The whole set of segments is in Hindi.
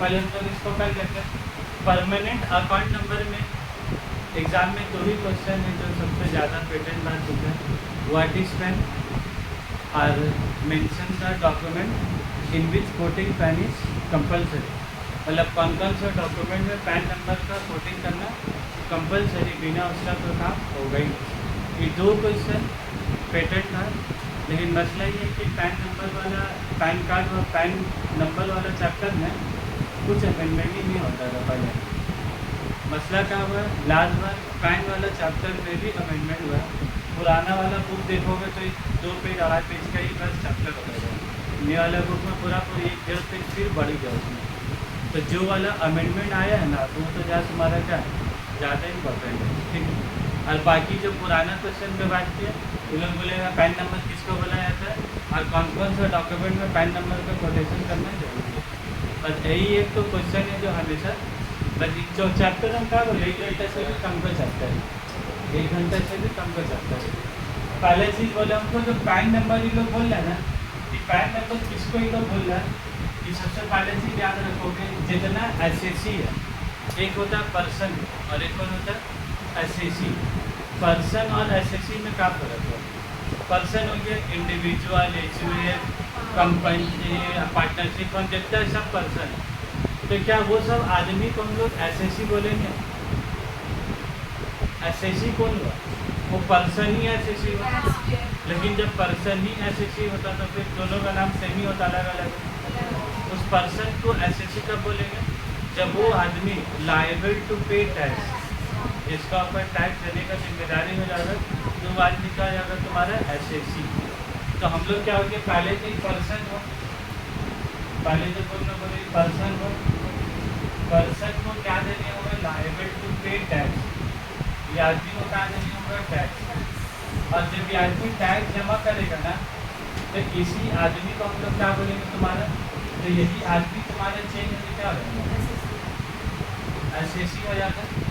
पहले हम लोग इसको कर लेते हैं। परमानेंट अकाउंट नंबर में एग्जाम में दो ही क्वेश्चन है जो सबसे ज़्यादा पेटेंट बात होता है। व्हाट इज पैन और mention the document in which coating pan is compulsory. मतलब कौन कौन से डॉक्यूमेंट में पैन नंबर का कोटिंग करना कंपलसरी, बिना उसका तो काम होगा ही नहीं। ये दो क्वेश्चन पेटेंट था, लेकिन मसला ये है कि पैन नंबर वाला पैन कार्ड और पैन नंबर वाला चैप्टर में कुछ अमेंडमेंट ही नहीं होता था पहले। मसला क्या हुआ, लास्ट बार पैन वाला चैप्टर में भी अमेंडमेंट हुआ। पुराना वाला बुक देखोगे तो 2 पेज 2.5 पेज का ही बस चैप्टर होगा। नए वाला बुक में पूरा 1-1.5 पेज फिर बढ़ गया उसमें। तो जो वाला अमेंडमेंट आया है ना, तो वो तो ज़्यादा तुम्हारा क्या है, ज़्यादा इंपॉर्टेंट है, ठीक है। और बाकी जो पुराना क्वेश्चन पे बात किया, ये लोग बोलेगा पैन नंबर किसको बोला जाता है और कौन कौन सा डॉक्यूमेंट में पैन नंबर का कोटेशन करना जरूरी है। बस यही एक तो क्वेश्चन है जो हमेशा, बस जो चैप्टर हम क्या बोले 1 घंटे से भी कम का चैप्टर है, 1 घंटे से भी कम का चैप्टर है। पहले चीज़ बोले हमको जो पैन नंबर ये लोग बोल रहे हैं ना, कि पैन नंबर किसको ये लोग बोल रहे हैं, कि सबसे पहले चीज़ याद रखोगे जितना एसएससी है, एक होता है पर्सन और एक और होता है एसएससी। पर्सन और एसएससी में क्या फर्क है? पर्सन हो गया individual, HUF, company, partnership fund, जितना सब पर्सन है। तो क्या वो सब आदमी को हम लोग एसएससी बोलेंगे? एसएससी कौन हुआ? वो पर्सन ही एसएससी हुआ। लेकिन जब पर्सन ही एसएससी होता तो फिर दोनों का नाम सेम ही होता, अलग अलग। उस पर्सन को एसएससी कब बोलेंगे? जब वो आदमी लायबल टू पे टैक्स, जिसका ऊपर टैक्स देने का जिम्मेदारी हो जाएगा, तो वो आदमी का जाएगा तुम्हारा एसएससी। तो हम लोग क्या हो गया, पहले तो पर्सन हो, पहले तो बोले पर्सन हो, पर्सन को क्या देने होगा, लायबल टू पे टैक्स। ये आदमी को क्या देने होगा, टैक्स। और जब ये आदमी टैक्स जमा करेगा ना, तो इसी आदमी को हम लोग क्या बोलेंगे तुम्हारा, तो यही आदमी तुम्हारा चेंज होने क्या होगा, एसएससी हो जाता है।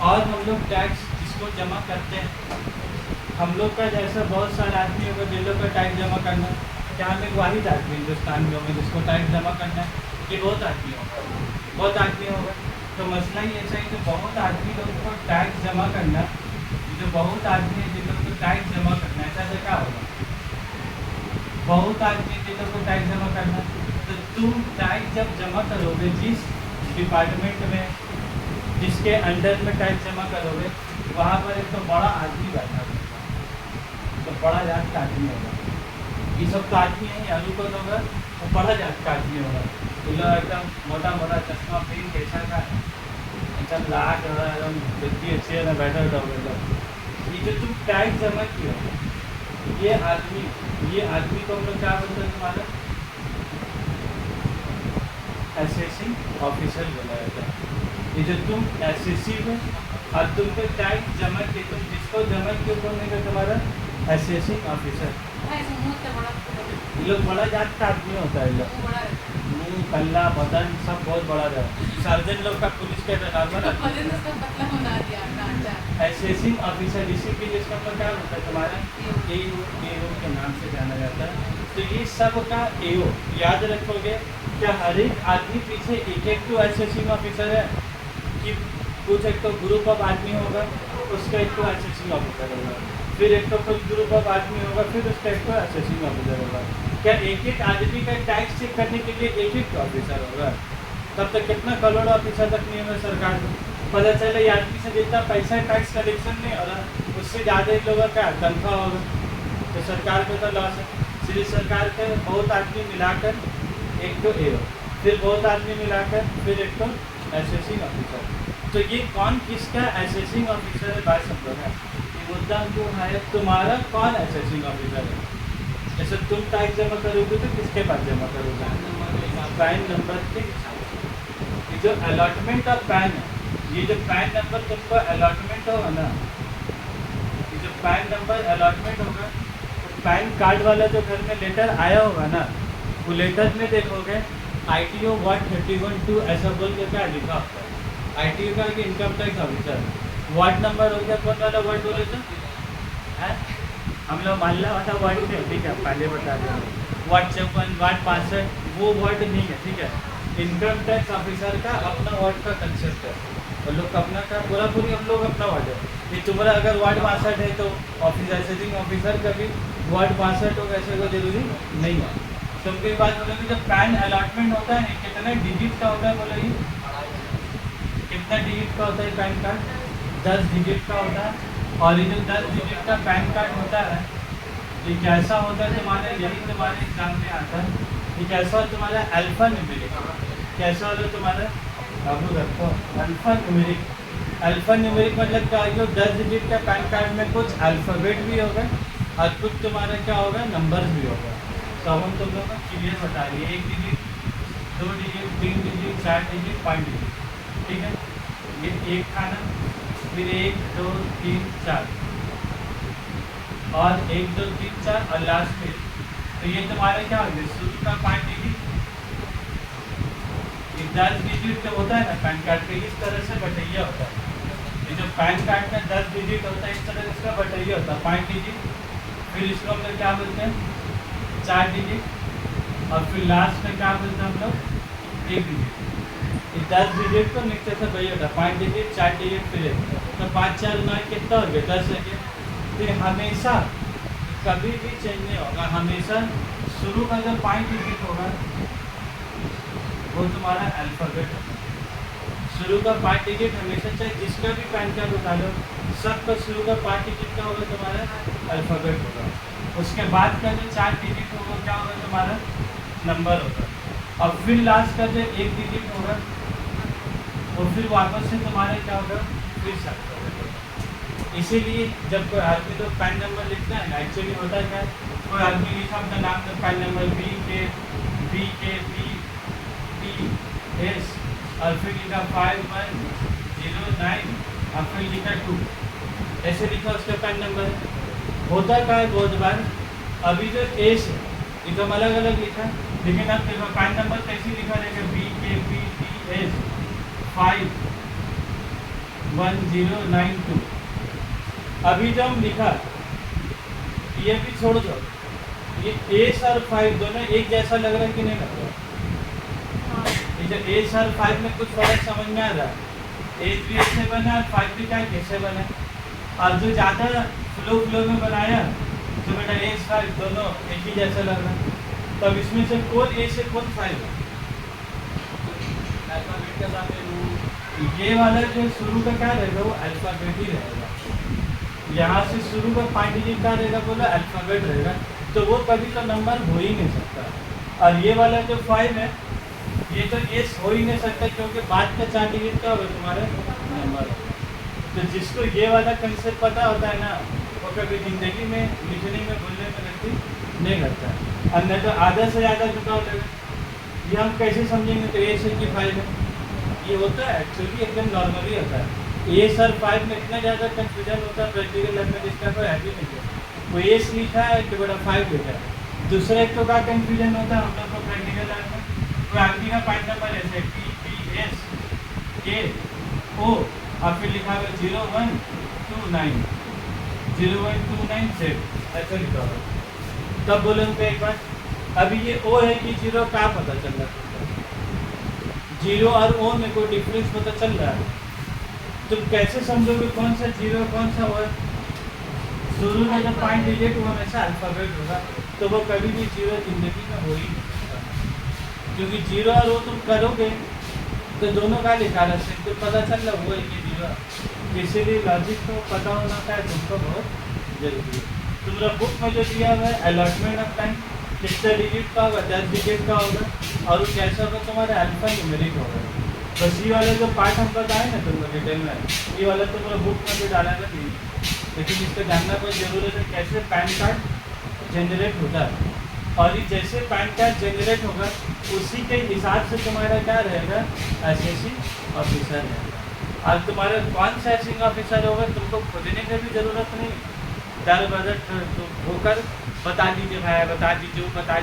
और हम लोग टैक्स जिसको जमा करते हैं, हम लोग का जैसा बहुत सारे आदमी होगा जिन लोग का टैक्स जमा करना है, क्या हम एक वाहिद आदमी हिंदुस्तान में होंगे जिसको टैक्स जमा करना है, कि बहुत आदमी होगा, बहुत आदमी होगा। तो मसला ही ऐसा ही, तो बहुत आदमी लोगों को टैक्स जमा करना, जो बहुत आदमी है जिन लोगों को टैक्स जमा करना है, ऐसा क्या होगा, बहुत आदमी जिन लोगों को टैक्स जमा करना। तो तुम टैक्स जब जमा करोगे, जिस डिपार्टमेंट में, जिसके अंडर में टैक्स जमा करोगे, वहाँ पर एक तो बड़ा आदमी बैठा होगा, तो बड़ा जात का आदमी होगा। ये सब तो आदमी है, आलू को होगा वो बड़ा जात का आदमी होगा। तो एकदम मोटा मोटा चश्मा पहन कैसा का एकदम लाट हो रहा है, एकदम इतनी अच्छी है ना, बैठा होगा। ये जो तुम टैक्स जमा किया, ये आदमी को हम लोग क्या बोलते हैं, तुम्हारा एसएससी ऑफिसर बोला जाता है। ये जो तुम एसएससी में और तुम पे टैक्स जमा किए, तुम जिसको जमा किए बोलने का तुम्हारा एसएससी ऑफिसर। ये लोग बड़ा जात का आदमी होता है, लोग मुँह कल्ला बदन सब बहुत बड़ा रहता है। सर्जन लोग का पुलिस के नॉर्मल एसएससी ऑफिसर, इसी के जिसका मतलब क्या होता है तुम्हारा एओ के नाम से जाना जाता है। तो ये सब का एओ याद रखोगे। क्या हर एक आदमी पीछे एक तो एसएससी ऑफिसर है, कि कुछ एक तो ग्रुप ऑफ आदमी होगा, उसका एक तो एसएससी ऑफिसर होगा, फिर एक तो कुछ ग्रुप ऑफ आदमी होगा, फिर उसका एक तो एसएससी ऑफिसर होगा। क्या एक आदमी का टैक्स चेक करने के लिए एक ऑफिसर होगा? तब तक कितना करोड़ ऑफिसर तक नहीं होगा सरकार को। पता चले ये आदमी से जितना पैसा टैक्स कलेक्शन नहीं हो रहा, उससे ज़्यादा इन लोगों का तनख्वाह होगा, तो सरकार को तो लॉस है। सिर्फ सरकार के बहुत आदमी मिलाकर एक तो एओ, फिर बहुत आदमी मिलाकर फिर एक तो एसएससी ऑफिसर। तो ये कौन किसका एसएससी ऑफिसर है, बात समझो है। ये मुद्दा क्यों है, तुम्हारा कौन एसएससी ऑफिसर है? जैसे तुम टैक्स जमा करोगे तो किसके पास जमा करोगे, पैन नंबर के हिसाब। ये जो अलॉटमेंट ऑफ पैन है, ये जो पैन नंबर तुमको अलॉटमेंट होगा ना, ये जो पैन नंबर अलॉटमेंट होगा, तो पैन कार्ड वाला जो घर में लेटर आया होगा ना, वो लेटर में देखोगे ITO वार्ड 31-2 ऐसा बोल के क्या लिखा होता है। ITO का कि income tax officer, ward number हो गया, कौन वाला वार्ड बोले तो है, हम लोग मोहल्ला वाला वार्ड थे, ठीक है, पहले बता दें। वार्ड 54, वार्ड 65 वो वार्ड नहीं है, ठीक है। इनकम टैक्स ऑफिसर का अपना वार्ड का कंसेप्ट है, और लोग अपना का पूरी हम लोग अपना वार्ड है। ये तुम्हारा अगर वार्ड 62 है तो ऑफिस असेसिंग ऑफिसर का भी वार्ड 62 होगा, ऐसे कोई जरूरी नहीं है। तुमको एक बात बोलोगे, जब पैन अलॉटमेंट होता है कितना डिजिट का होता है, बोलोगी कितना डिजिट का होता है पैन कार्ड? 10 डिजिट का होता है। और ये जो 10 डिजिट का पैन कार्ड होता है ये कैसा होता है तुम्हारे, यही तुम्हारे एग्जाम में आता है। ये कैसा हो तुम्हारा अल्फा न्यूमेरिक, कैसा होता है तुम्हारा, अब रखो अल्फा न्यूमेरिक। अल्फा न्यूमेरिक मतलब क्या है, 10 डिजिट का पैन कार्ड में कुछ अल्फ़ाबेट भी होगा और कुछ तुम्हारा क्या होगा, नंबर्स भी होगा। तो अब हम तुम लोग को क्लियर बता रही है, 1 digit, 2 digit, 3 digit, 4 digit, 5 digit, ठीक है। ये एक खाना, फिर 1 2 3 4 और 1 2 3 4 और लास्ट में, तो ये तुम्हारे क्या हो गया, शुरू का 5 डिजिट। ये 10 डिजिट जो होता है ना पैन कार्ड का, इस तरह से बटैया होता है। ये जो पैन कार्ड का 10 डिजिट होता है इस तरह इसका बटैया होता है, 5 डिजिट। फिर इसको हम लोग क्या बोलते हैं, 4 डिजिट, और फिर लास्ट में क्या बोलते हैं हम लोग, 1 डिजिट। ये 10 डिजिट को नीचे से वही होता है, 5 डिजिट, 4 डिजिट, फिर 1। तो 5 4 9 कितना हो गया, 10 हो गया। फिर हमेशा कभी भी चेंज नहीं होगा, हमेशा शुरू का जो 5 डिजिट होगा वो तुम्हारा अल्फ़ाबेट होगा। शुरू का 5 डिजिट हमेशा, चाहे जिसका भी पैन कार्ड उठा लो, सबका शुरू का 5 डिजिट का होगा तुम्हारा अल्फ़ाबेट होगा। उसके बाद का जो 4 डिजिट होगा क्या होगा तुम्हारा, नंबर होगा। और फिर लास्ट का जो 1 डिजिट होगा और फिर वापस से तुम्हारा क्या होगा, फिर शब्द होगा। इसीलिए जब कोई आदमी तो पैन नंबर लिखता है ना, एक्चुअली होता है क्या, कोई आदमी लिखा अपना नाम तो पैन नंबर BK BTS और फिर लिखा 5109 और फिर लिखा 2, ऐसे लिखा उसका पैन नंबर। होता क्या है बहुत बार, अभी जो एस है एकदम अलग अलग लिखा, लेकिन अब देखो पैन नंबर कैसे लिखा रहेगा, BK BTS 51092। अभी जो हम लिखा ये भी छोड़ दो, ये एस और 5 दोनों एक जैसा लग रहा है कि नहीं लग रहा है? ये जो एस और 5 में कुछ फर्क समझ में आ रहा है, एस भी ऐसे बना और 5 भी क्या कैसे बना, और जो ज़्यादा फ्लो में बनाया तो बेटा एस 5 दोनों एक ही जैसा लग रहा है। तो अब इसमें से कौन ए से कौन 5 है, अल्फ़ाबेट के साथ ये वाला जो शुरू का क्या रहेगा वो अल्फ़ाबेट ही रहेगा। यहाँ से शुरू का 5 डिजिट का रहेगा, बोला अल्फ़ाबेट रहेगा, तो वो कभी तो नंबर हो ही नहीं सकता। और ये वाला जो 5 है ये तो एस हो ही नहीं सकता, क्योंकि बाद का 4 डिजिट का होगा तुम्हारा नंबर। तो जिसको ये वाला कंसेप्ट पता होता है ना, वो कभी ज़िंदगी में लिखने में बोलने में गलती नहीं करता है। और नहीं तो आधा से ज़्यादा झुका हो जाएगा। ये हम कैसे समझेंगे, तो ए से की 5 है, ये होता है एक्चुअली एकदम नॉर्मली होता है। ए सर 5 में इतना ज़्यादा कन्फ्यूजन होता है प्रैक्टिकल लाइफ में, जिसका कोई है भी नहीं है। वो एस लिखा है तो बड़ा 5 लिखा है। दूसरा एक तो का कन्फ्यूजन होता है हम लोग को प्रैक्टिकल लाइफ में, कोई आदमी का पैन नंबर ऐसे PPS KO और फिर लिखा हुआ 0129 0129 ऐसा लिखा हुआ। तब बोले उनको एक बार, अभी ये O है कि 0 का पता चल रहा है, 0 और O में कोई डिफरेंस पता चल रहा है। तुम कैसे समझोगे कौन सा 0 कौन सा O है? शुरू में जब 5 डिजिट वो हमेशा अल्फ़ाबेट होगा, तो वो कभी भी 0 जिंदगी में हो ही नहीं सकता, क्योंकि 0 और O तुम करोगे तो दोनों का लिखा रहा है, तो पता चल रहा वो है कि 0। इसीलिए लॉजिक को पता होना का तुमको बहुत जरूरी है। तुम्हारा बुक में जो दिया हुआ है अलॉटमेंट ऑफ टाइम कितना डिजिट का होगा, 10 डिजिट का होगा, और वो कैसा होगा तुम्हारा अल्फ़ा न्यूमेरिक होगा। बस ये वाला जो पार्ट हम बताए ना तुमको डिटेल में, ये वाला तुम्हारा बुक में जो डाला था नहीं, लेकिन इसको जानना कोई ज़रूरत है कैसे पैन कार्ड जनरेट होता है। और ये जैसे पैन कार्ड जनरेट होगा उसी के हिसाब से तुम्हारा क्या रहेगा, असेसिंग ऑफिसर रहेगा। और तुम्हारा कौन सा असेसिंग ऑफिसर होगा तुमको खोजने की भी ज़रूरत नहीं, दर बदर होकर बता दीजिए भाई, बता दीजिए, वो बता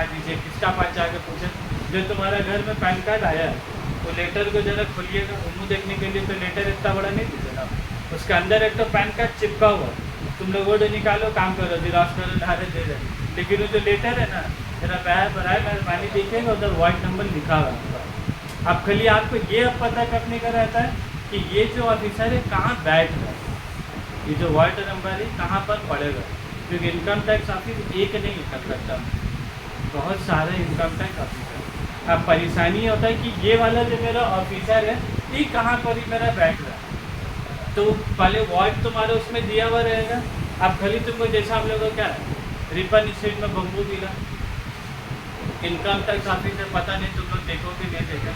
दीजिए, किसका पास जाकर पूछे। जो तुम्हारा घर में पैन कार्ड आया वो लेटर को जरा खोलिएगा, मुँह देखने के लिए तो लेटर इतना बड़ा नहीं दीजिएगा, उसके अंदर एक तो पैन कार्ड चिपका हुआ, तुम लोग वो निकालो, काम करो, जिराक्स करो, धारे दे दे, लेकिन वो जो लेटर है ना मेरा बराए मेहरबानी देखिएगा, उधर वार्ड नंबर लिखा हुआ है। अब खाली आपको ये अब पता करने का रहता है कि ये जो ऑफिसर है कहाँ बैठ रहा है, ये जो वार्ड नंबर है कहाँ पर पड़ेगा, क्योंकि इनकम टैक्स ऑफिस एक नहीं कर सकता, बहुत सारे इनकम टैक्स ऑफिसर। अब परेशानी होता है कि ये वाला जो मेरा ऑफिसर है ये कहाँ पर ही मेरा बैठ रहा है, तो पहले वार्ड तुम्हारे उसमें दिया हुआ रहेगा। अब खाली तुमको जैसा हम लोगों को क्या है रिपन स्ट्रीट में बम्बू मिला, इनकम टैक्स ऑफिस है, पता नहीं तुम लोग देखोगे नहीं देखा,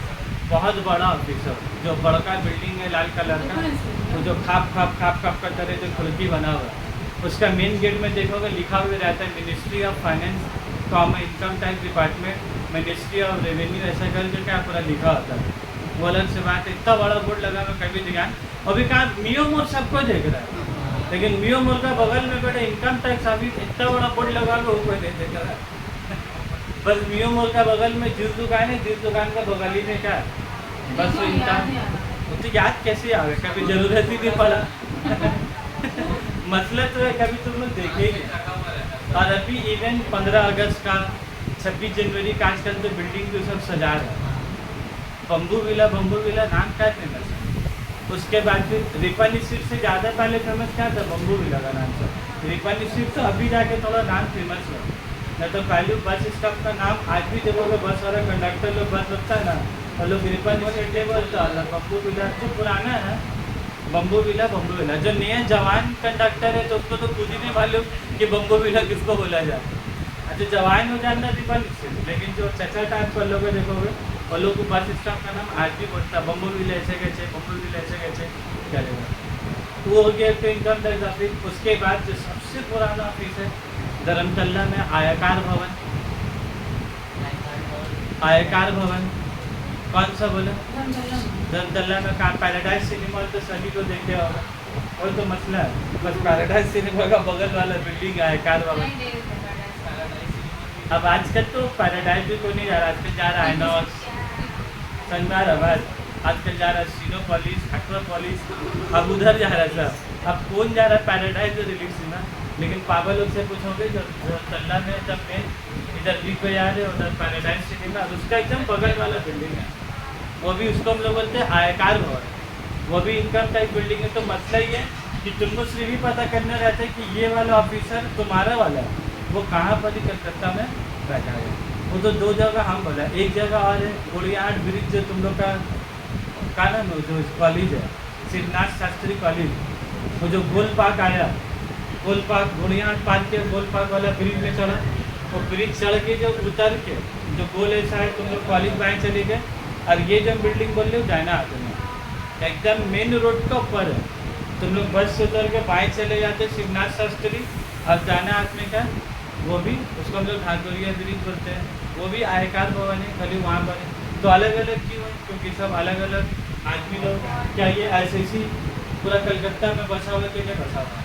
बहुत बड़ा ऑफिस है, जो बड़का बिल्डिंग है लाल कलर का, वो जो खाप का तरह जो खिड़की बना हुआ है, उसका मेन गेट में देखोगे लिखा हुआ रहता है ministry of finance common income tax department, ministry of revenue, ऐसा करके क्या पूरा लिखा होता है। वो अलग से बात है, इतना बड़ा बोर्ड लगा मैं कभी ध्यान, अभी कहाँ मियो मोर सबको देख रहा है, लेकिन मियो मोर का बगल में बड़े इनकम टैक्स ऑफिस इतना बड़ा बोर्ड लगा के वो कोई नहीं देख रहा है। बस मियो मोर का बगल में जिस दुकान है, जिस दुकान का बगल ही में क्या है, बस वो इनकम तो याद कैसे आ गए, कभी जरूरत ही नहीं पड़ा। मसला तो है कभी तुम लोग देखे ही नहीं। और अभी इवन 15 अगस्त का 26 जनवरी का आजकल तो बिल्डिंग भी सब सजा रहा है, बम्बू विला नाम क्या फेमस है। उसके बाद फिर रिपन स्ट्रीट से ज़्यादा पहले फेमस क्या था, बम्बू विला का नाम था। रिपन स्ट्रीट तो अभी जाके थोड़ा नाम फेमस है, नहीं तो पहले बस स्टॉप का नाम आज भी देखोगे, बस वाला कंडक्टर लोग बस होता है ना, और लोग रिपन स्ट्रीट बोलता है, बम्बू विला जो पुराना है बम्बू विला। जो नया जवान कंडक्टर है तो उसको तो खुद ही नहीं मालूम कि बम्बू विला किसको बोला जाए। अच्छा जवान हो जाना रिपन स्ट्रीट, लेकिन जो चचा टाइप पर लोग देखोगे वो लोग को बस स्टॉप का नाम आज भी बोलता है बम्बू विला ऐसे कैसे, बम्बू विला ऐसे कैसे चलेगा। तो वो हो गया तो इनकम टैक्स ऑफिस। उसके बाद जो सबसे पुराना ऑफिस है धर्मतल्ला में आयकर भवन। आयकर भवन कौन सा बोला, धर्मतल्ला में कहाँ, पैराडाइज सिनेमा तो सभी को देखे होगा, और तो मसला है बस पैराडाइज सिनेमा का बगल वाला बिल्डिंग है आयकर भवन। अब आजकल तो पैराडाइज भी कोई नहीं जा रहा, आजकल जा रहा है नॉक्स संगाराबाद, आजकल जा रहा है सिनोपोलिस, एक्रोपोलिस, अब उधर जा रहा है सब। अब कौन जा रहा है पैराडाइज रिलीज सिनेमा, लेकिन पागल लोग से पूछोगे जो तल्ला में जब में इधर भी कोई आ रहे उधर पैराडाइज सिनेमा, उसका एकदम बगल वाला बिल्डिंग है, वो भी उसको हम लोग बोलते हैं आयकर भवन, वो भी इनकम टैक्स बिल्डिंग है। तो मसला ही है कि तुमको सिर्फ ही पता करना रहता है कि ये वाला ऑफिसर तुम्हारा वाला है वो कहाँ पर ही कलकत्ता में बैठा है। वो तो दो जगह हम बोला, एक जगह और है गोड़ियाहाट ब्रिज जो तुम लोग का नाम है, जो कॉलेज है शिवनाथ शास्त्री कॉलेज, वो जो गोल पार्क आया, गोल पार्क गोड़ियाहाट पार्क के गोल पार्क वाला ब्रिज में चढ़ा, वो ब्रिज चढ़ के जो उतर के जो गोल ऐसा है तुम लोग कॉलेज बाएँ चले गए, और ये जो बिल्डिंग बोल रहे हो जाना आते में एकदम मेन रोड का ऊपर है, तुम लोग बस से उतर के बाएँ चले जाते शिवनाथ शास्त्री, और जाना हाथ में क्या वो भी उसको हम लोग ढाकुरिया ब्रिज बोलते हैं, वो भी आयकर भवन है, खाली वहाँ पर है। तो अलग अलग क्यों है, क्योंकि सब अलग अलग आदमी लोग, क्या ये ऐसे पूरा कलकत्ता में बसा हुआ कि नहीं बसा हुआ,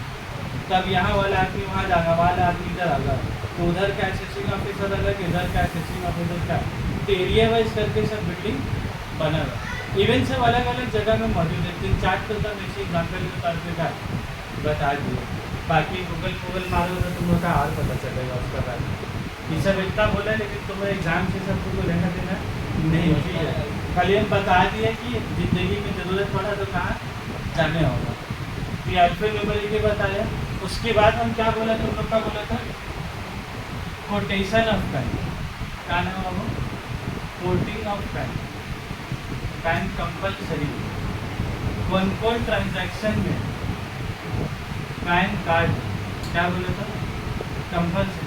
तब यहाँ वाला आदमी वहाँ जाएगा, वाला आदमी इधर आगा, तो उधर का एसेसिंग ऑफिसर अलग, इधर का एसेसिंग ऑफिसर का, तो एरिया वाइज करके सब बिल्डिंग बना हुआ। इवन सब अलग अलग जगह में मौजूद है, 3-4 तो सब ऐसे एग्जाम्पल के तौर पर का बता दिए, बाकी गूगल मारो तो तुम लोग का और पता चलेगा उसका बाद। ये सब इतना बोला लेकिन तुम एग्जाम से सब तुमको लेना देना नहीं होती है, खाली हम बता दिए कि ज़िंदगी में ज़रूरत पड़ा तो कहाँ जाने होगा। ये अल्फ़ान्यूमेरिक के बताया। उसके बाद हम क्या बोला, तुम लोग का बोला था कोटेशन ऑफ पैन, क्या नाम है वो, coating of pan, pan compulsory, कौन ट्रांजैक्शन में पैन कार्ड क्या बोला था कंपल्सरी।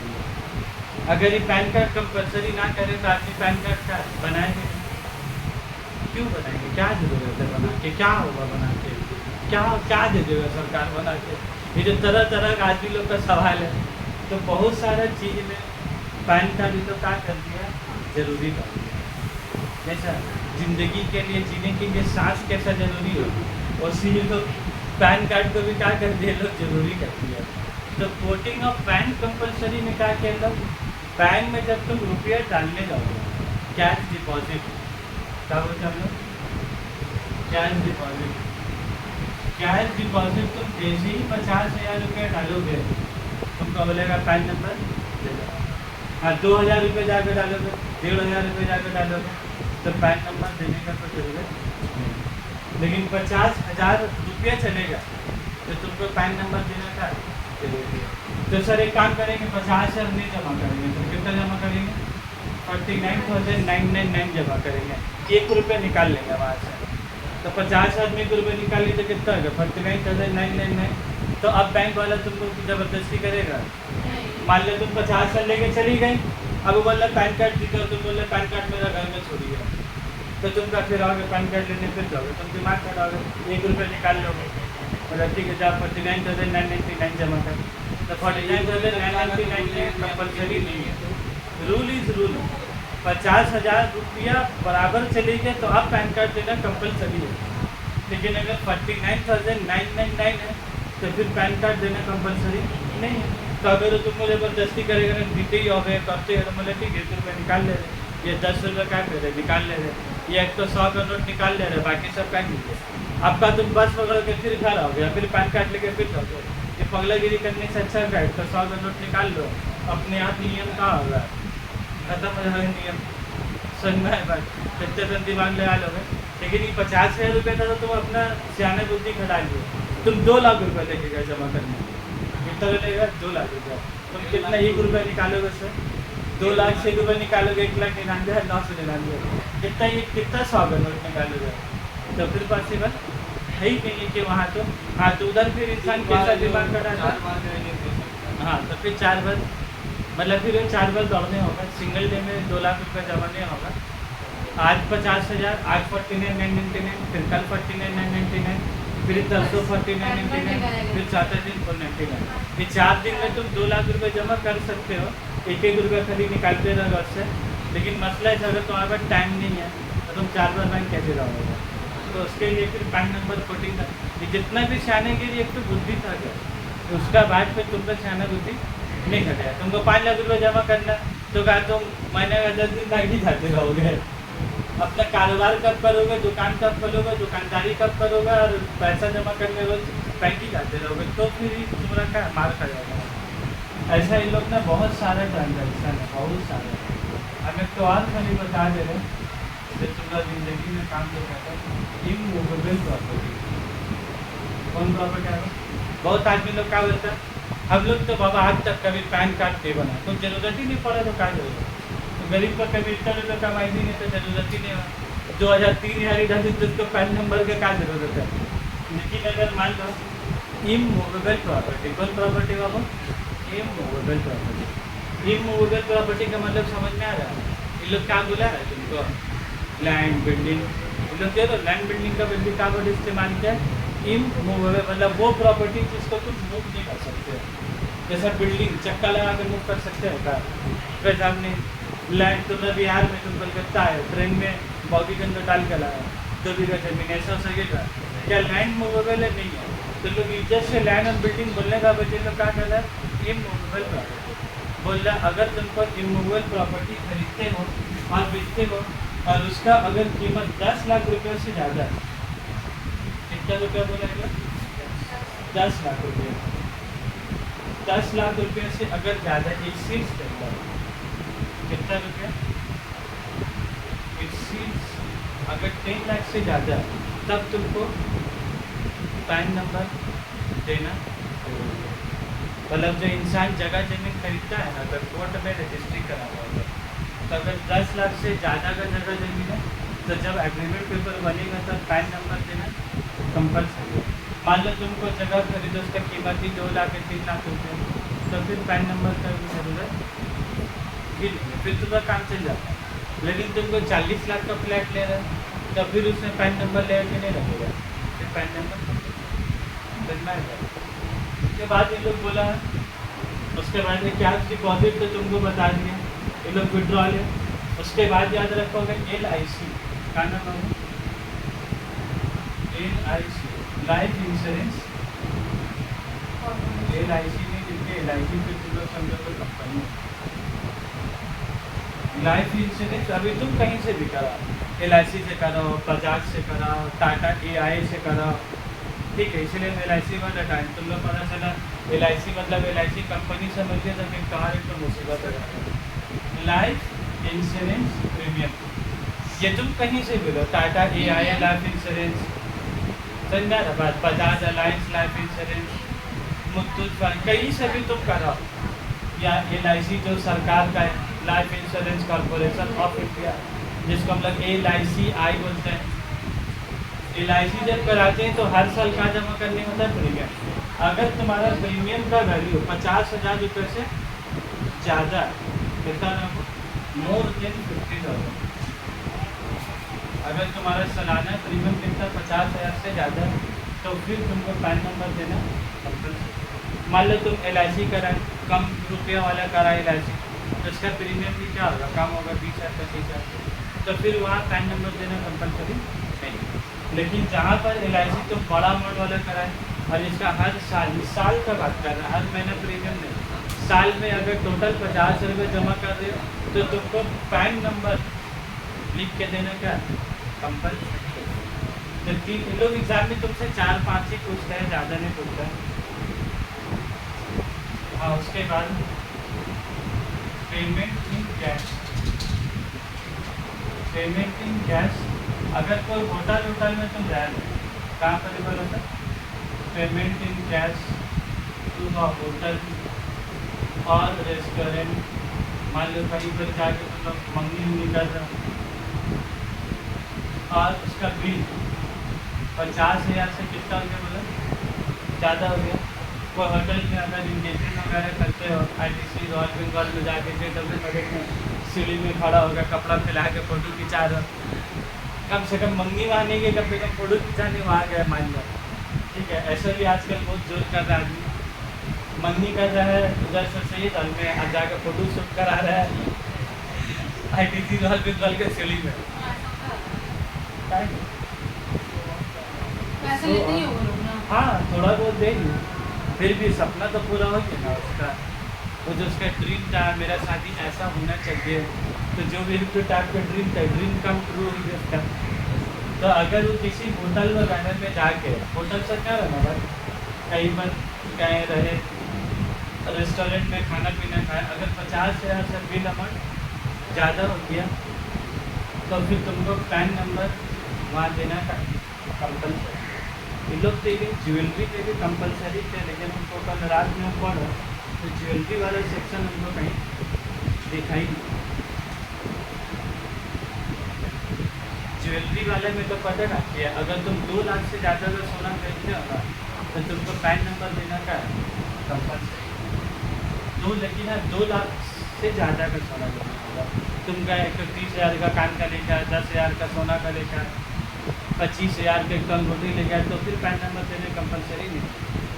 अगर ये पैन कार्ड कंपल्सरी ना करे तो आदमी पैन कार्ड का बनाएंगे क्यों, बनाएंगे क्या जरूरत है बना के, क्या होगा बना के, क्या दे देगा सरकार बना के, ये जो तरह तरह का आदमी लोग का सवाल है। तो बहुत सारा चीज़ में पैन कार्ड तो क्या कर दिया जरूरी कर दिया, जैसा ज़िंदगी के लिए जीने के लिए सांस कैसा जरूरी हो उसी लोग पैन कार्ड को भी क्या कर दिया लोग जरूरी कर दिया। तो कोटिंग ऑफ पैन कंपल्सरी में क्या किया लोग, पैन में जब तुम रुपया डालने जाओगे कैश डिपॉजिट, क्या बोलते हम लोग कैश डिपॉजिट तुम जैसे ही 50,000 रुपया डालोगे तुमको बोलेगा पैन नंबर दे दो, हाँ 2000 रुपये जाकर डालोगे, 1500 रुपये जाकर डालोगे तो पैन नंबर देने का कोई जरूरत नहीं। लेकिन 50,000 रुपये चलेगा तो तुमको पैन नंबर देने का जरूरी है। तो सर एक काम करेंगे, 50,000 नहीं जमा करेंगे तो कितना जमा करेंगे? 49,999 जमा करेंगे, 1 रुपये निकाल लेंगे वहाँ से। तो 50,000 में 1 रुपये निकाल लीजिए, कितना होगा? 49,999। तो अब बैंक वाला तुमको ज़बरदस्ती करेगा? मान लो तुम 50,000 लेके चली गई, अब वो बोला पैन कार्ड दिखाओ, तुम बोले पैन कार्ड मेरा घर में छोड़ी है, तो तुम का फिर आओगे पैन कार्ड लेने, फिर जाओगे तुम दिमाग खटाओगे, 1 रुपये निकाल लोगे, मतलब ठीक है जब 49,999 जमा कर, तो 49,999 कंपलसरी नहीं है। रूल इज़ रूल, 50,000 रुपया बराबर चले गए तो अब पैन कार्ड देना कंपलसरी है। लेकिन अगर 49,999 है तो फिर पैन कार्ड देना कंपलसरी नहीं है। तो अगर तुमको ज़बरदस्ती करेगा ना, बीते ही हो गए करते हैं, तो बोले ठीक है 1 रुपये निकाल ले रहे, ये 10 रुपये क्या कर रहे निकाल ले रहे, ये एक तो 100 का नोट निकाल ले रहे, बाकी सब पैन लीजिए। आपका तुम बस पकड़ के फिर घर आओगे, फिर पैन कार्ड लेके फिर जाओगे, ये पगलागिरी करने से अच्छा है तो 100 का नोट निकाल लो, अपने हाथ नियम कहाँ होगा, खत्म हो जाएगा नियम। समझ में बात, सच्चे तो दिमाग लगा लोगे। लेकिन ये 50,000 रुपये का तो तुम अपना सियाने बुद्धि खड़ा लिए, तुम 2 लाख रुपये लगेगा जमा करने, कितना लगेगा? 2 लाख रुपये। तुम कितना 1 रुपये निकालोगे सर? 2 लाख से रुपये निकालोगे, 1,99,999, कितना ये कितना 100 का नोट निकालोगे? तो फिर पॉसिबल है ही नहीं है कि वहाँ तो हाँ, तो उधर फिर इंसान कैसा दिमाग खड़ा? हाँ तो फिर 4 बार, मतलब फिर 4 बार दौड़ने होगा, सिंगल डे में 2 लाख रुपये जमा नहीं होगा। आज 50,000, आज 49,999, फिर कल 49,999, फिर तरसों 49,999, फिर चौथा दिन 499। ये 4 दिन में तुम 2 लाख रुपये जमा कर सकते हो, 1-1 रुपये खाली निकालते रहो घर से। लेकिन मसला है अगर तुम्हारे पास टाइम नहीं है तो तुम 4 बार बैंक कैसे रहोगे? तो उसके लिए फिर पैन नंबर कोडिंग का ये जितना भी सियाने के लिए एक तो बुद्धि था गया, तो उसका बाद फिर तुम पर सियाना बुद्धि नहीं घटाया। तुमको 5 लाख रुपये जमा करना तो कहा तुम महीने का 10 दिन बैंक ही जाते रहोगे, अपना कारोबार कब करोगे, दुकान कब खोलोगे, दुकानदारी कब करोगे, और पैसा जमा करने रोज बैंक ही जाते रहोगे, तो फिर तुम्हारा क्या मार खा जाएगा। ऐसा इन लोग ना बहुत सारा ट्रांजेक्शन है, बहुत सारा। हम एक तो और खाली बता दे रहे जो तुम्हारा ज़िंदगी में काम जो करता है, इमूवेबल प्रॉपर्टी। कौन प्रॉपर्टी है? बहुत आदमी लोग क्या बोलता है, हम लोग तो बाबा आज तक कभी पैन कार्ड नहीं बना, तो जरूरत ही नहीं पड़ा तो क्या जरूरत, तो गरीब का कभी इतना रुपये कमाई नहीं तो जरूरत ही नहीं है। 2,000-3,000 इधर से तुमको पैन नंबर का क्या जरूरत है? लेकिन अगर मान लो इमूवेबल प्रॉपर्टी, कौन प्रॉपर्टी बाबा? Immovable property. इमूवेबल प्रॉपर्टी का मतलब समझ में आ रहा है? इन लोग क्या बोला है तुमको? लैंड बिल्डिंग, इन लोग देखो लैंड बिल्डिंग का बिल्डिंग का वर्ड इस्तेमाल किया, इमूवेबल मतलब वो प्रॉपर्टी जिसको तुम मूव नहीं कर सकते, जैसा बिल्डिंग चक्का लगा कर मूव कर सकते हो का, फिर सामने लैंड तुम्हारा बिहार में तुम कलकत्ता है, ट्रेन में बॉगी के अंदर डाल के लाया 2 बीघा जमीन, ऐसा हो सकेगा क्या? लैंड मूवेबल है नहीं है, तो लोग इज्जत से लैंड और बिल्डिंग बोलने का बच्चे लोग क्या कर रहा है? इमूवेबल प्रॉपर्टी बोल रहा। अगर तुमको इमूवेबल प्रॉपर्टी खरीदते हो और बेचते हो और उसका अगर कीमत 10 लाख रुपये से ज़्यादा है, कितना रुपया बोलेगा? 10 लाख रुपये। 10 लाख रुपये से अगर ज़्यादा एक्सीड्स करता है, कितना रुपया? एक्सीड्स अगर 10 लाख से ज़्यादा तब तुमको पैन नंबर देना। मतलब जो इंसान जगह जमीन खरीदता है ना, अगर कोर्ट में रजिस्ट्री करा हुआ है, तो अगर 10 लाख से ज़्यादा का जगह जमीन है तो जब एग्रीमेंट पेपर बनेगा तब पैन नंबर देना कंपलसरी है। मान लो तुमको जगह खरीदो, उसका कीमत ही 2 लाख या 3 लाख रुपये, तो फिर पैन नंबर का भी जरूरत ही नहीं है, फिर तुम्हारा काम चल जाता है। लेकिन तुमको 40 लाख का फ्लैट ले रहा है तो फिर उसमें पैन नंबर ले के नहीं रखेगा, फिर पैन नंबर बनना है। उसके बाद ये लोग बोला, उसके बाद ये कैश डिपॉजिट तो तुमको बता दिया, ये लोग विड्रॉल है। उसके बाद याद रखोगे LIC का नाम है, LIC लाइफ इंश्योरेंस। LIC नहीं लिखते, LIC पे तुम लोग समझो तो कंपनी लाइफ इंश्योरेंस। अभी तुम कहीं से भी कराओ, LIC से कराओ, बजाज से कराओ, टाटा AI से कराओ, ठीक है। इसलिए LIC वाला टाइम तुम लोग पता चला LIC मतलब LIC कंपनी समझिए तो फिर कहाँ एक तो मुसीबत है। Life insurance premium. ये तुम कहीं से भी लो, टाटा AIA लाइफ इंश्योरेंस, समझ में आ रहा बात, Bajaj alliance life insurance, Muthoot fund, कहीं से भी तुम कराओ, या LIC जो सरकार का है, life insurance corporation of India, जिसको हम लोग LICI बोलते हैं। LIC जब कराते हैं तो हर साल का जमा करने होता है प्रीमियम। अगर तुम्हारा प्रीमियम का वैल्यू 50,000 रुपये से ज़्यादा, कितना मोर देन 50,000, अगर तुम्हारा सालाना प्रीमियम कितना 50,000 से ज़्यादा, तो फिर तुमको पैन नंबर देना कंपल्सरी। मान लो तुम LIC करा, कम रुपया वाला करा LIC, तो इसका प्रीमियम भी क्या होगा, कम होगा, 20,000 25,000, तो फिर वहाँ पैन नंबर देना कंपल्सरी नहीं। लेकिन जहाँ पर LIC तुम बड़ा अमाउंट वाला कराए और इसका हर साल, इस साल का बात कर रहा है, हर महीना प्रीमियम नहीं, साल में अगर टोटल 50 रुपये जमा कर रहे हो तो तुमको पैन नंबर लिख के देना क्या कंपल्सरी। जबकि इन लोग एग्जाम में तुमसे 4-5 ही पूछते हैं, ज़्यादा नहीं पूछता है। हाँ, उसके बाद payment in cash. Payment in cash, अगर कोई होटल में तुम जा रहे हो, कहाँ पर बोला था, payment in cash to the hotel और रेस्टोरेंट। मान लो कहीं पर जाके तुम लोग मंगनी कर रहे हो और उसका बिल 50,000 से कितना हो गया, बोला ज़्यादा हो गया। कोई होटल में अगर इंगेजमेंट वगैरह करते हो, ITC रॉयल बंगाल में जाके JW में सीढ़ी में खड़ा होकर कपड़ा फैला के फ़ोटो खिंचा रहे हो, कम से कम मंगनी वहाँ के कम से कम फ़ोटो खिंचाने वहाँ गया मान लो, ठीक है। ऐसा भी आजकल बहुत जोर कर रहा है आदमी, मंगनी कर रहा है उधर से सही दल में, अब जाकर फ़ोटो शूट करा रहा है ITC रॉयल बंगाल के सीढ़ी में। पैसे लेते ही होंगे लोग ना। हाँ, थोड़ा बहुत देंगे, फिर भी सपना तो पूरा हो गया ना उसका। वो जो उसका ड्रीम था, मेरा शादी ऐसा होना चाहिए, तो जो भी टाइप का ड्रीम था, ड्रीम कम ट्रू हो गया उसका। तो अगर वो किसी होटल वगैरह में जाके, होटल से क्या रहना भाई, कहीं पर गए रहे, रेस्टोरेंट में खाना पीना खाए, अगर 50,000 से बिल अमाउंट ज़्यादा हो गया तो फिर तुमको पैन नंबर वहाँ देना का कंपल्सरी। इन लोग के लिए ज्वेलरी के भी कंपल्सरी थे, लेकिन उनको कल रात में पढ़ो तो ज्वेलरी वाला सेक्शन हमको कहीं दिखाई नहीं। ज्वेलरी वाले में तो पता ना कि अगर तुम 2 लाख से ज़्यादा का सोना खरीदते होगा तो तुमको पैन नंबर देना का कंपल्सरी। लेकिन 2 लाख से ज़्यादा का सोना लेना होगा। तुम गए 30,000 का कान का लेकर, 10,000 का सोना का लेकर, 25,000 के एक अंगूठी ले गए, तो फिर पैन नंबर देने कंपलसरी नहीं।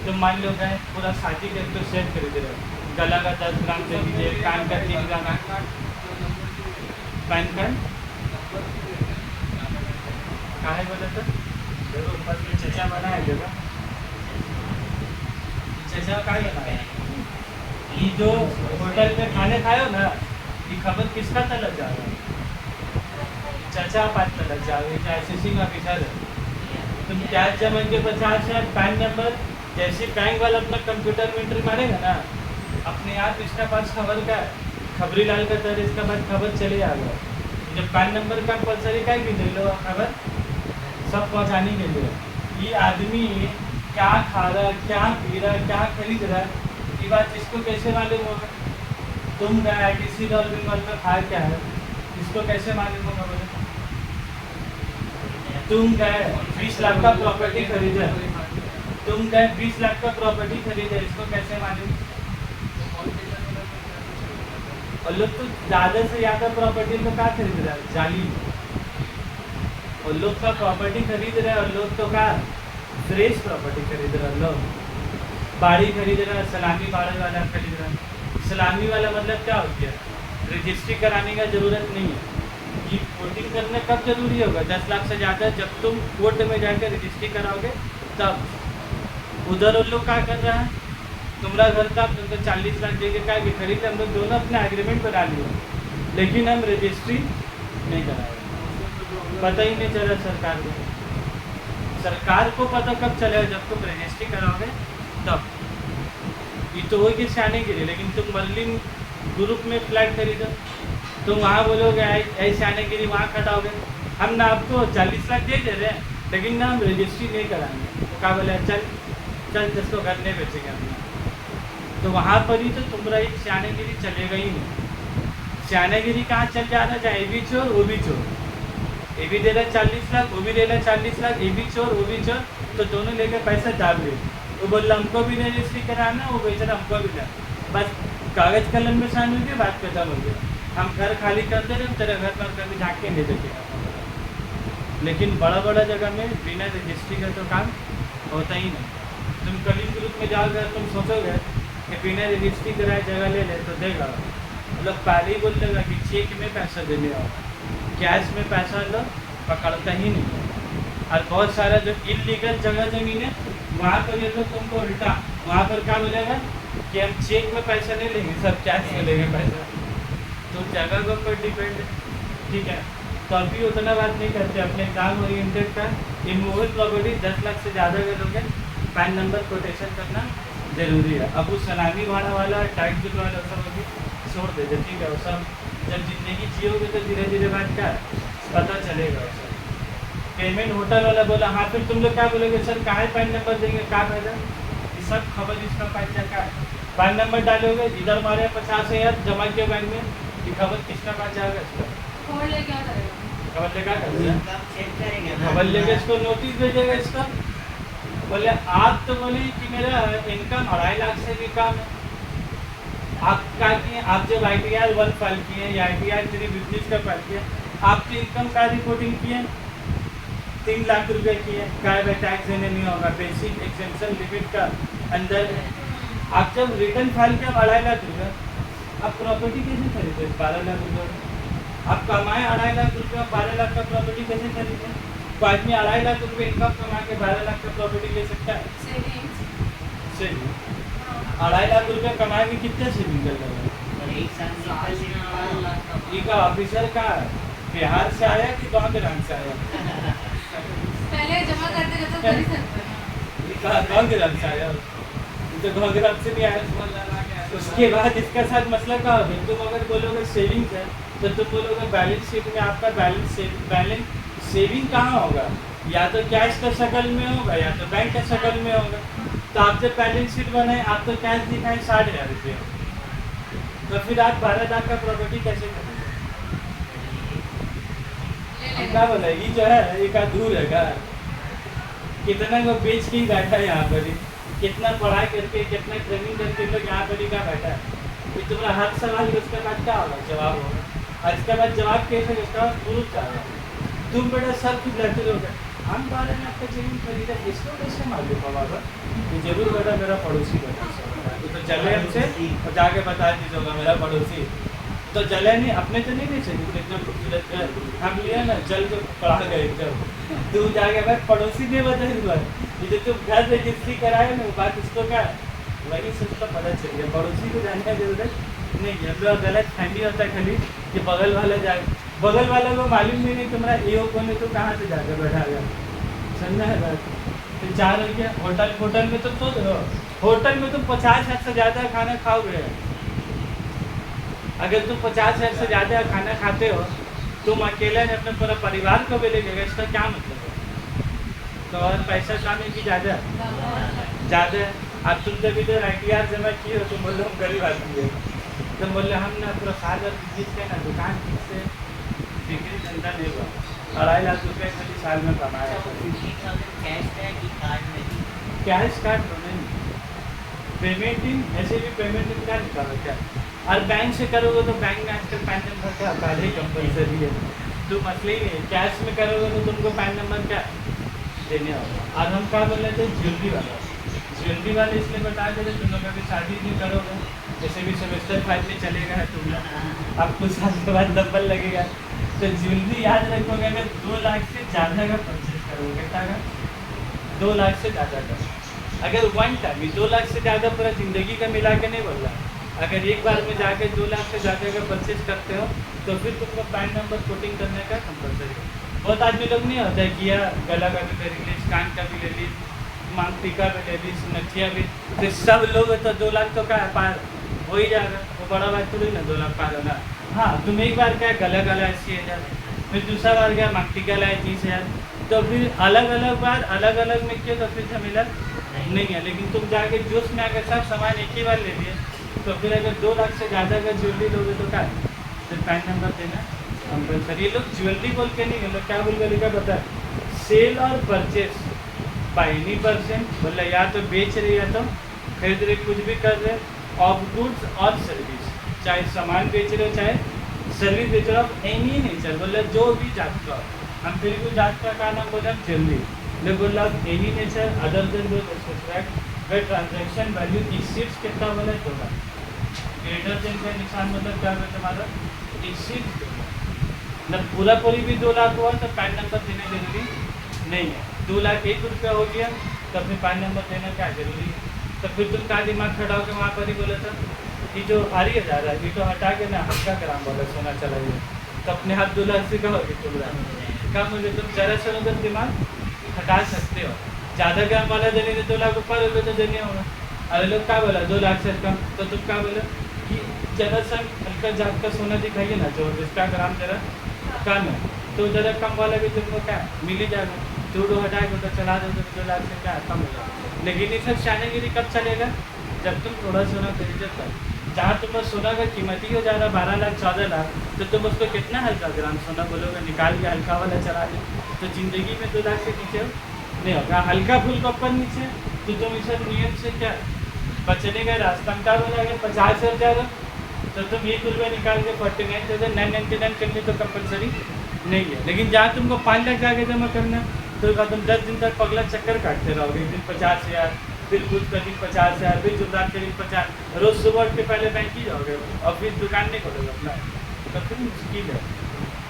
तुम मान लो गए पूरा शादी के तो सेट खरीद रहे हो, गला का 10 ग्राम दे दीजिए, कान का 3 ग्राम, पैन कार्ड कहाँ है बोला था, देखो ऊपर में चचा बना है, देखो चचा कहाँ बनाया, ये जो होटल में खाने खाए हो ना, ये खबर किसका तलब जा रहा है, चचा पास तलब जा रही है, ICC का ऑफिसर है। तुम कैश जमा के 50,000 पैन नंबर, जैसे बैंक वाला अपना कंप्यूटर में एंट्री मारेगा ना, अपने आप इसका पास खबर का खबरी लाल का तरह इसका बाद खबर चले जाएगा। जब पैन नंबर कंपलसरी का भी दे लो खबर सब पहुँचाने के लिए, ये आदमी क्या खा रहा है, क्या पी रहा है, क्या खरीद रहा है, ये बात इसको कैसे मालूम होगा। तुम गए ITC और बिंगल में खाया क्या है, इसको कैसे मालूम होगा बोले। तुम गए 20 लाख का प्रॉपर्टी खरीदे, तुम गए 20 लाख का प्रॉपर्टी खरीदे, इसको कैसे मालूम। और लोग तो ज़्यादा से ज़्यादा प्रॉपर्टी में क्या खरीद रहा है, जाली, और लोग का प्रॉपर्टी खरीद रहे हैं, और लोग तो क्या फ्रेश प्रॉपर्टी खरीद रहे हैं, लोग बाड़ी खरीद रहे हैं, सलामी बाड़ी वाला खरीद रहा है। सलामी वाला मतलब क्या हो गया, रजिस्ट्री कराने का ज़रूरत नहीं है। ये वोटिंग करने कब जरूरी होगा, 10 लाख से ज़्यादा जब तुम कोर्ट में जाकर रजिस्ट्री कराओगे तब। उधर उन लोग क्या कर रहा है, तुम्हारा घर था तुमको 40 लाख दे के क्या खरीद, हम लोग दोनों अपने एग्रीमेंट बना लिए, लेकिन हम रजिस्ट्री नहीं कराए। पता ही नहीं चला सरकार को, सरकार को पता कब चलेगा जब तुम रजिस्ट्री कराओगे तब। ये तो होगी सियाने के लिए, लेकिन तुम मर्लिन ग्रुप में फ्लैट खरीदो, तुम वहाँ बोलोगे ऐसे आने के लिए वहाँ खटाओगे, हम ना आपको 40 लाख दे दे रहे हैं लेकिन ना हम रजिस्ट्री नहीं कराएंगे। तो क्या बोले, चल चल जिसको घर नहीं बेचेंगे अपना। तो वहाँ पर ही तो तुम्हारा एक सियानेगिरी चलेगा ही नहीं। सियानेगिरी कहाँ चल जा रहा है, जहाँ ये भी चोर वो भी चोर, ये भी दे रहा है 40 लाख, वो भी दे रहा है 40 लाख, ये भी चोर वो भी चोर, तो दोनों लेकर पैसा डाल रहे। वो बोल रहा हमको भी रजिस्ट्री कराना, वो बेच रहा हमको भी ना, बस कागज़ कलम में साइन हो गया, बात खत्म हो गया। हम घर खाली कर दे रहे हैं, तेरे घर पर कभी झाँक के नहीं देखेगा। लेकिन बड़ा बड़ा जगह में बिना रजिस्ट्री का तो काम होता ही नहीं। तुम कलिंग ग्रुप में जाओगे, तुम सोचोगे कि बिना रजिस्ट्री कराए जगह ले ले तो देगा, मतलब पहले ही बोल देगा कि चेक में पैसा देने आओ, कैश में पैसा लो, पकड़ता ही नहीं। और बहुत सारा जो इलीगल जगह ज़मीन है वहाँ पर ये लोग तुमको उल्टा, वहाँ पर क्या बोलेगा कि हम चेक में पैसा नहीं लेंगे, सब कैश में लेंगे पैसा। तो जगह के ऊपर डिपेंड है, ठीक है। तो अभी उतना बात नहीं करते, अपने काम ओरिएंटेड का। इमूवेबल प्रॉपर्टी 10 लाख से ज़्यादा करोगे, पैन नंबर कोटेशन करना जरूरी है। अब उस सलामी भाड़ा वाला टाइट बिल वाला सब अभी छोड़ देते, ठीक है। वो सब जब जिंदगी जियोगे तो धीरे धीरे बात क्या है पता चलेगा। सब पेमेंट होटल वाला बोला, हाँ फिर तुम लोग क्या बोलोगे, सर कहाँ पैन नंबर देंगे, क्या फायदा, ये सब खबर इसका पैसा का है। पैन नंबर डालोगे, इधर मारे 50,000 जमा किया बैंक में, ये खबर किसका पास जाएगा, इसका खबर ले क्या करेगा, खबर लेके इसको नोटिस भेजेगा इसका। बोले आप तो बोले कि मेरा इनकम 2.5 लाख से भी कम है, आप क्या किए, आप जब ITR 1 फाइल किए या ITR 3 बिजनेस का फाइल किए, आपकी इनकम का रिपोर्टिंग किए 3 लाख रुपए की है, क्या टैक्स देने नहीं होगा, बेसिक एक्सेम्पशन लिमिट का अंदर है। आप जब रिटर्न फाइल किया 2.5 लाख रुपये, आप प्रॉपर्टी कैसे खरीदे 12 लाख रुपये, आप कमाए 2.5 लाख रुपये, 12 लाख का प्रॉपर्टी कैसे खरीदे। तो आदमी 2.5 लाख रुपये इनकम कमा के 12 लाख का प्रॉपर्टी ले सकता है, सेविंग 2.5 लाख रुपये कमाए के कितने सेविंग कर रहे का ऑफिसर का बिहार से आया कि गाँव के रंग से आया, पहले जमा करते रहते तो कर सकते हैं, गाँव के रंग से आया, तो गाँव के रंग से नहीं आया। उसके बाद इसका साथ मसला क्या होगा, तुम अगर बोलोगे सेविंग है तो तुम बोलोगे बैलेंस शीट में आपका बैलेंस सेविंग कहाँ होगा, या तो कैश का शक्ल में होगा या तो बैंक का शक्ल में होगा। तो आप जब बैलेंस शीट बनाए, आप तो कैश दिखाए 60,000 रुपये, तो फिर आप 12 लाख का प्रॉपर्टी कैसे करेंगे। क्या बोला, ये जो है एक दूर है का, कितना को बेच के ही बैठा है यहाँ पर, कितना पढ़ाई करके कितना ट्रेनिंग करके लोग यहाँ पर ही का बैठा है। तो तुम्हारा हर सवाल उसके बाद क्या होगा, जवाब होगा, और इसके बाद जवाब कैसे, उसका बाद प्रूफ क्या होगा। तुम बेटा सब कुछ लड़ते लोग हम 12 लाख का जमीन खरीदा, इसको कैसे मालूम होगा, तो जरूर बेटा मेरा पड़ोसी बेटा तो चले हमसे और जाके बता दीजिए होगा मेरा पड़ोसी, तो जले नहीं, अपने तो नहीं बेचे, एकदम खूबसूरत है, हम लिया ना जल को पढ़ा गए एकदम, तू जाके भाई पड़ोसी ने बताया हुआ है, जो तुम घर रजिस्ट्री कराए ना, वो बात उसको क्या है, वही सब तो पता चल गया, पड़ोसी को जानने की जरूरत नहीं है। हम लोग गलत फहमी होता है खाली कि बगल वाला जाए, बगल वाला को मालूम भी नहीं तुम्हारा ये कौन है, तो कहाँ से जाकर बैठा गया, समझना है बात। तो 4 रुपया होटल में तो होटल में तुम 50,000 से ज़्यादा खाना खाओगे, अगर तुम 50,000 से ज़्यादा खाना खाते हो, तुम अकेले ने अपने पूरा परिवार को भी ले जाएगा, इसका क्या मतलब है। तो और पैसा कम है कि ज़्यादा, अब तुम जब इधर ITR जमा किए हो, तुम बोलो हम गरीब आदमी है, तो बोले हम ना पूरा साल और बिजनेस का ना दुकान से बिक्री धंधा नहीं हुआ, 2.5 लाख रुपये खाली साल में कमाया। कैश कार्ड तो नहीं, पेमेंटिंग ऐसे भी पेमेंटिंग क्या निकालो क्या, और बैंक से करोगे तो बैंक में आजकल पैन नंबर क्या पहले ही कंपलसरी है, तो मसले ही नहीं है। कैश में करोगे तो तुमको पैन नंबर क्या देने होगा। और हम क्या बोल रहे थे, ज्वेलरी वाले इसलिए बता देते, तुम लोग अभी शादी नहीं करोगे, जैसे भी सेमेस्टर 5 में चलेगा है, तुम लोग अब कुछ साल के बाद डबल लगेगा, तो ज्वेलरी याद रखोगे, अगर 2 लाख से ज़्यादा का परचेज करोगे, कितना का 2 लाख से ज़्यादा का, अगर वन टाइम 2 लाख से ज़्यादा पूरा ज़िंदगी का मिला के नहीं बोल रहा, अगर एक बार में जाके 2 लाख से ज़्यादा का परचेज करते हो तो फिर तुमको पैन नंबर कोटिंग करने का कंपलसरी है। बहुत आदमी लोग नहीं होता है किया, गला का भी ले ली, कान का भी ले ली, मांग टीका भी ले ली, नथिया भी, तो सब लोग तो 2 लाख तो क्या पार हो ही जाएगा, वो बड़ा बात थोड़ी ना 2 लाख पार होना। हाँ, तुम एक बार क्या गला गला 80,000, फिर दूसरा बार क्या मक्टी गला है 30,000, तो फिर अलग अलग बार अलग अलग में किया तो फिर झमेला नहीं है। लेकिन तुम जाके जूस में अगर सब सामान एक ही बार ले लिए तो फिर अगर 2 लाख से ज़्यादा का ज्वेलरी लोगे तो क्या है? फिर पैन नंबर देना कंपलसरी। ये लोग ज्वेलरी बोल के नहीं, ये लोग क्या बोल के लिखा पता है? सेल और परचेस बाय एनी पर्सन, बोला या तो बेच रहे या तो खरीद रहे, कुछ भी कर रहे, ऑफ गुड्स और सर्विस, चाहे सामान बेच रहे हो चाहे सर्विस बेच रहे हो, एनी नेचर, बोला जो भी जात का हो। हम फिर भी जात का नाम बोला ज्वेलरी, लोग बोला एनी नेचर अदर देन दो वे ट्रांजेक्शन वैल्यू एक्सीड्स कितना बोला 2 लाख, ग्रेटर देन का निशान मतलब क्या होता है तुम्हारा? एक्सीड्स 2 लाख, मतलब पूरा पूरी भी 2 लाख हुआ तो पैन नंबर देना जरूरी नहीं है। 2 लाख 1 रुपया हो गया तो फिर पैन नंबर देना क्या जरूरी है? तो फिर तुम क्या दिमाग खड़ा होकर वहाँ पर ही बोला था ये जो आ रही है जा रहा है, ये तो हटा के ना हल्का ग्राम वाला सोना चला गया, तो अपने हाथ 2 लाख से कहोगे तुम कम मुझे तुम जरा सा उधर दिमाग हटा सकते हो। ज़्यादा ग्राम वाला देने से 2 लाख ऊपर हो गया तो देने होगा। अरे लोग क्या बोला 2 लाख से कम, तो तुम क्या बोला कि जरा सा हल्का जात का सोना दिखाइए ना जो जिसका ग्राम जरा कम है, तो जरा कम वाला भी तुमको क्या मिल ही जाएगा, चूड़ो हटाएगा तो चला दो तो 2 लाख से क्या कम होगा। लेकिन ये सब शानेगिरी कब चलेगा? जब तुम थोड़ा सोना खरीदे तब। जहाँ तुम्हारा सोना का कीमत ही हो जा रहा 12 लाख 14 लाख, तो तुम उसको कितना हल्का ग्राम सोना बोलोगे निकाल के हल्का वाला चला दे, तो ज़िंदगी में 2 लाख से नीचे नहीं होगा। हल्का फुल्का ऊपर नीचे तो तुम इस नियम से क्या बचने का रास्ता क्या बोला? 50,000 तो तुम 1 रुपया निकाल के 49,999 करने तो कंपलसरी नहीं है। लेकिन जहाँ तुमको 5 लाख जाके जमा करना तो तुम 10 दिन तक पगला चक्कर काटते रहोगे। एक दिन 50,000, फिर कुछ करीब 50,000, फिर जुमरात करीब 50, रोज़ सुबह उठ के पहले बैंक ही जाओगे और फिर दुकान नहीं खोलोगे अपना, तो फिर मुश्किल है।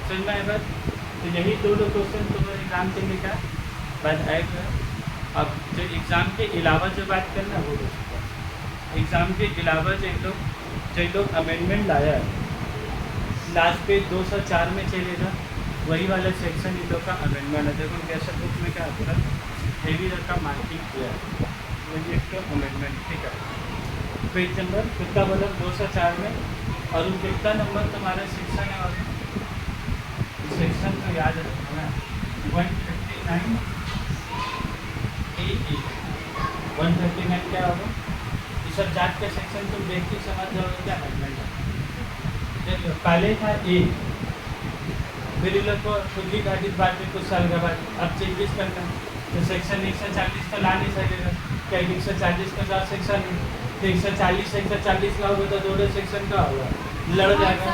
समझ में आए बात? तो यही 2 क्वेश्चन तुम्हारे एग्जाम के लिए क्या बात आएगा। अब जो एग्ज़ाम के अलावा जो बात करना वो एग्ज़ाम के अलावा जो लोग अमेंडमेंट लाया है लास्ट पे 204 में चलेगा, वही वाला सेक्शन इन लोग का अमेंडमेंट है। देखो कैसे बुक में क्या पूरा हेवी का मार्किंग किया है, वही एक तो अमेंडमेंट, ठीक है। पेज नंबर कितना बोला 204 में, और उन कितना नंबर तुम्हारा सेक्शन है, और सेक्शन तो याद रखना 139 A 139 क्या होगा? ये सब जात का सेक्शन तुम देख के समझ जाओगे क्या अमेंडमेंट है। देखो पहले था ए, फिर इन लोग को खुली घाटी बाद में कुछ साल के बाद अब चेंजेस करना, तो सेक्शन 140 तो ला नहीं सकेगा, क्या 140 का 4 सेक्शन है, तो 140 140 का होगा तो 2 सेक्शन का होगा, लड़ जाएगा।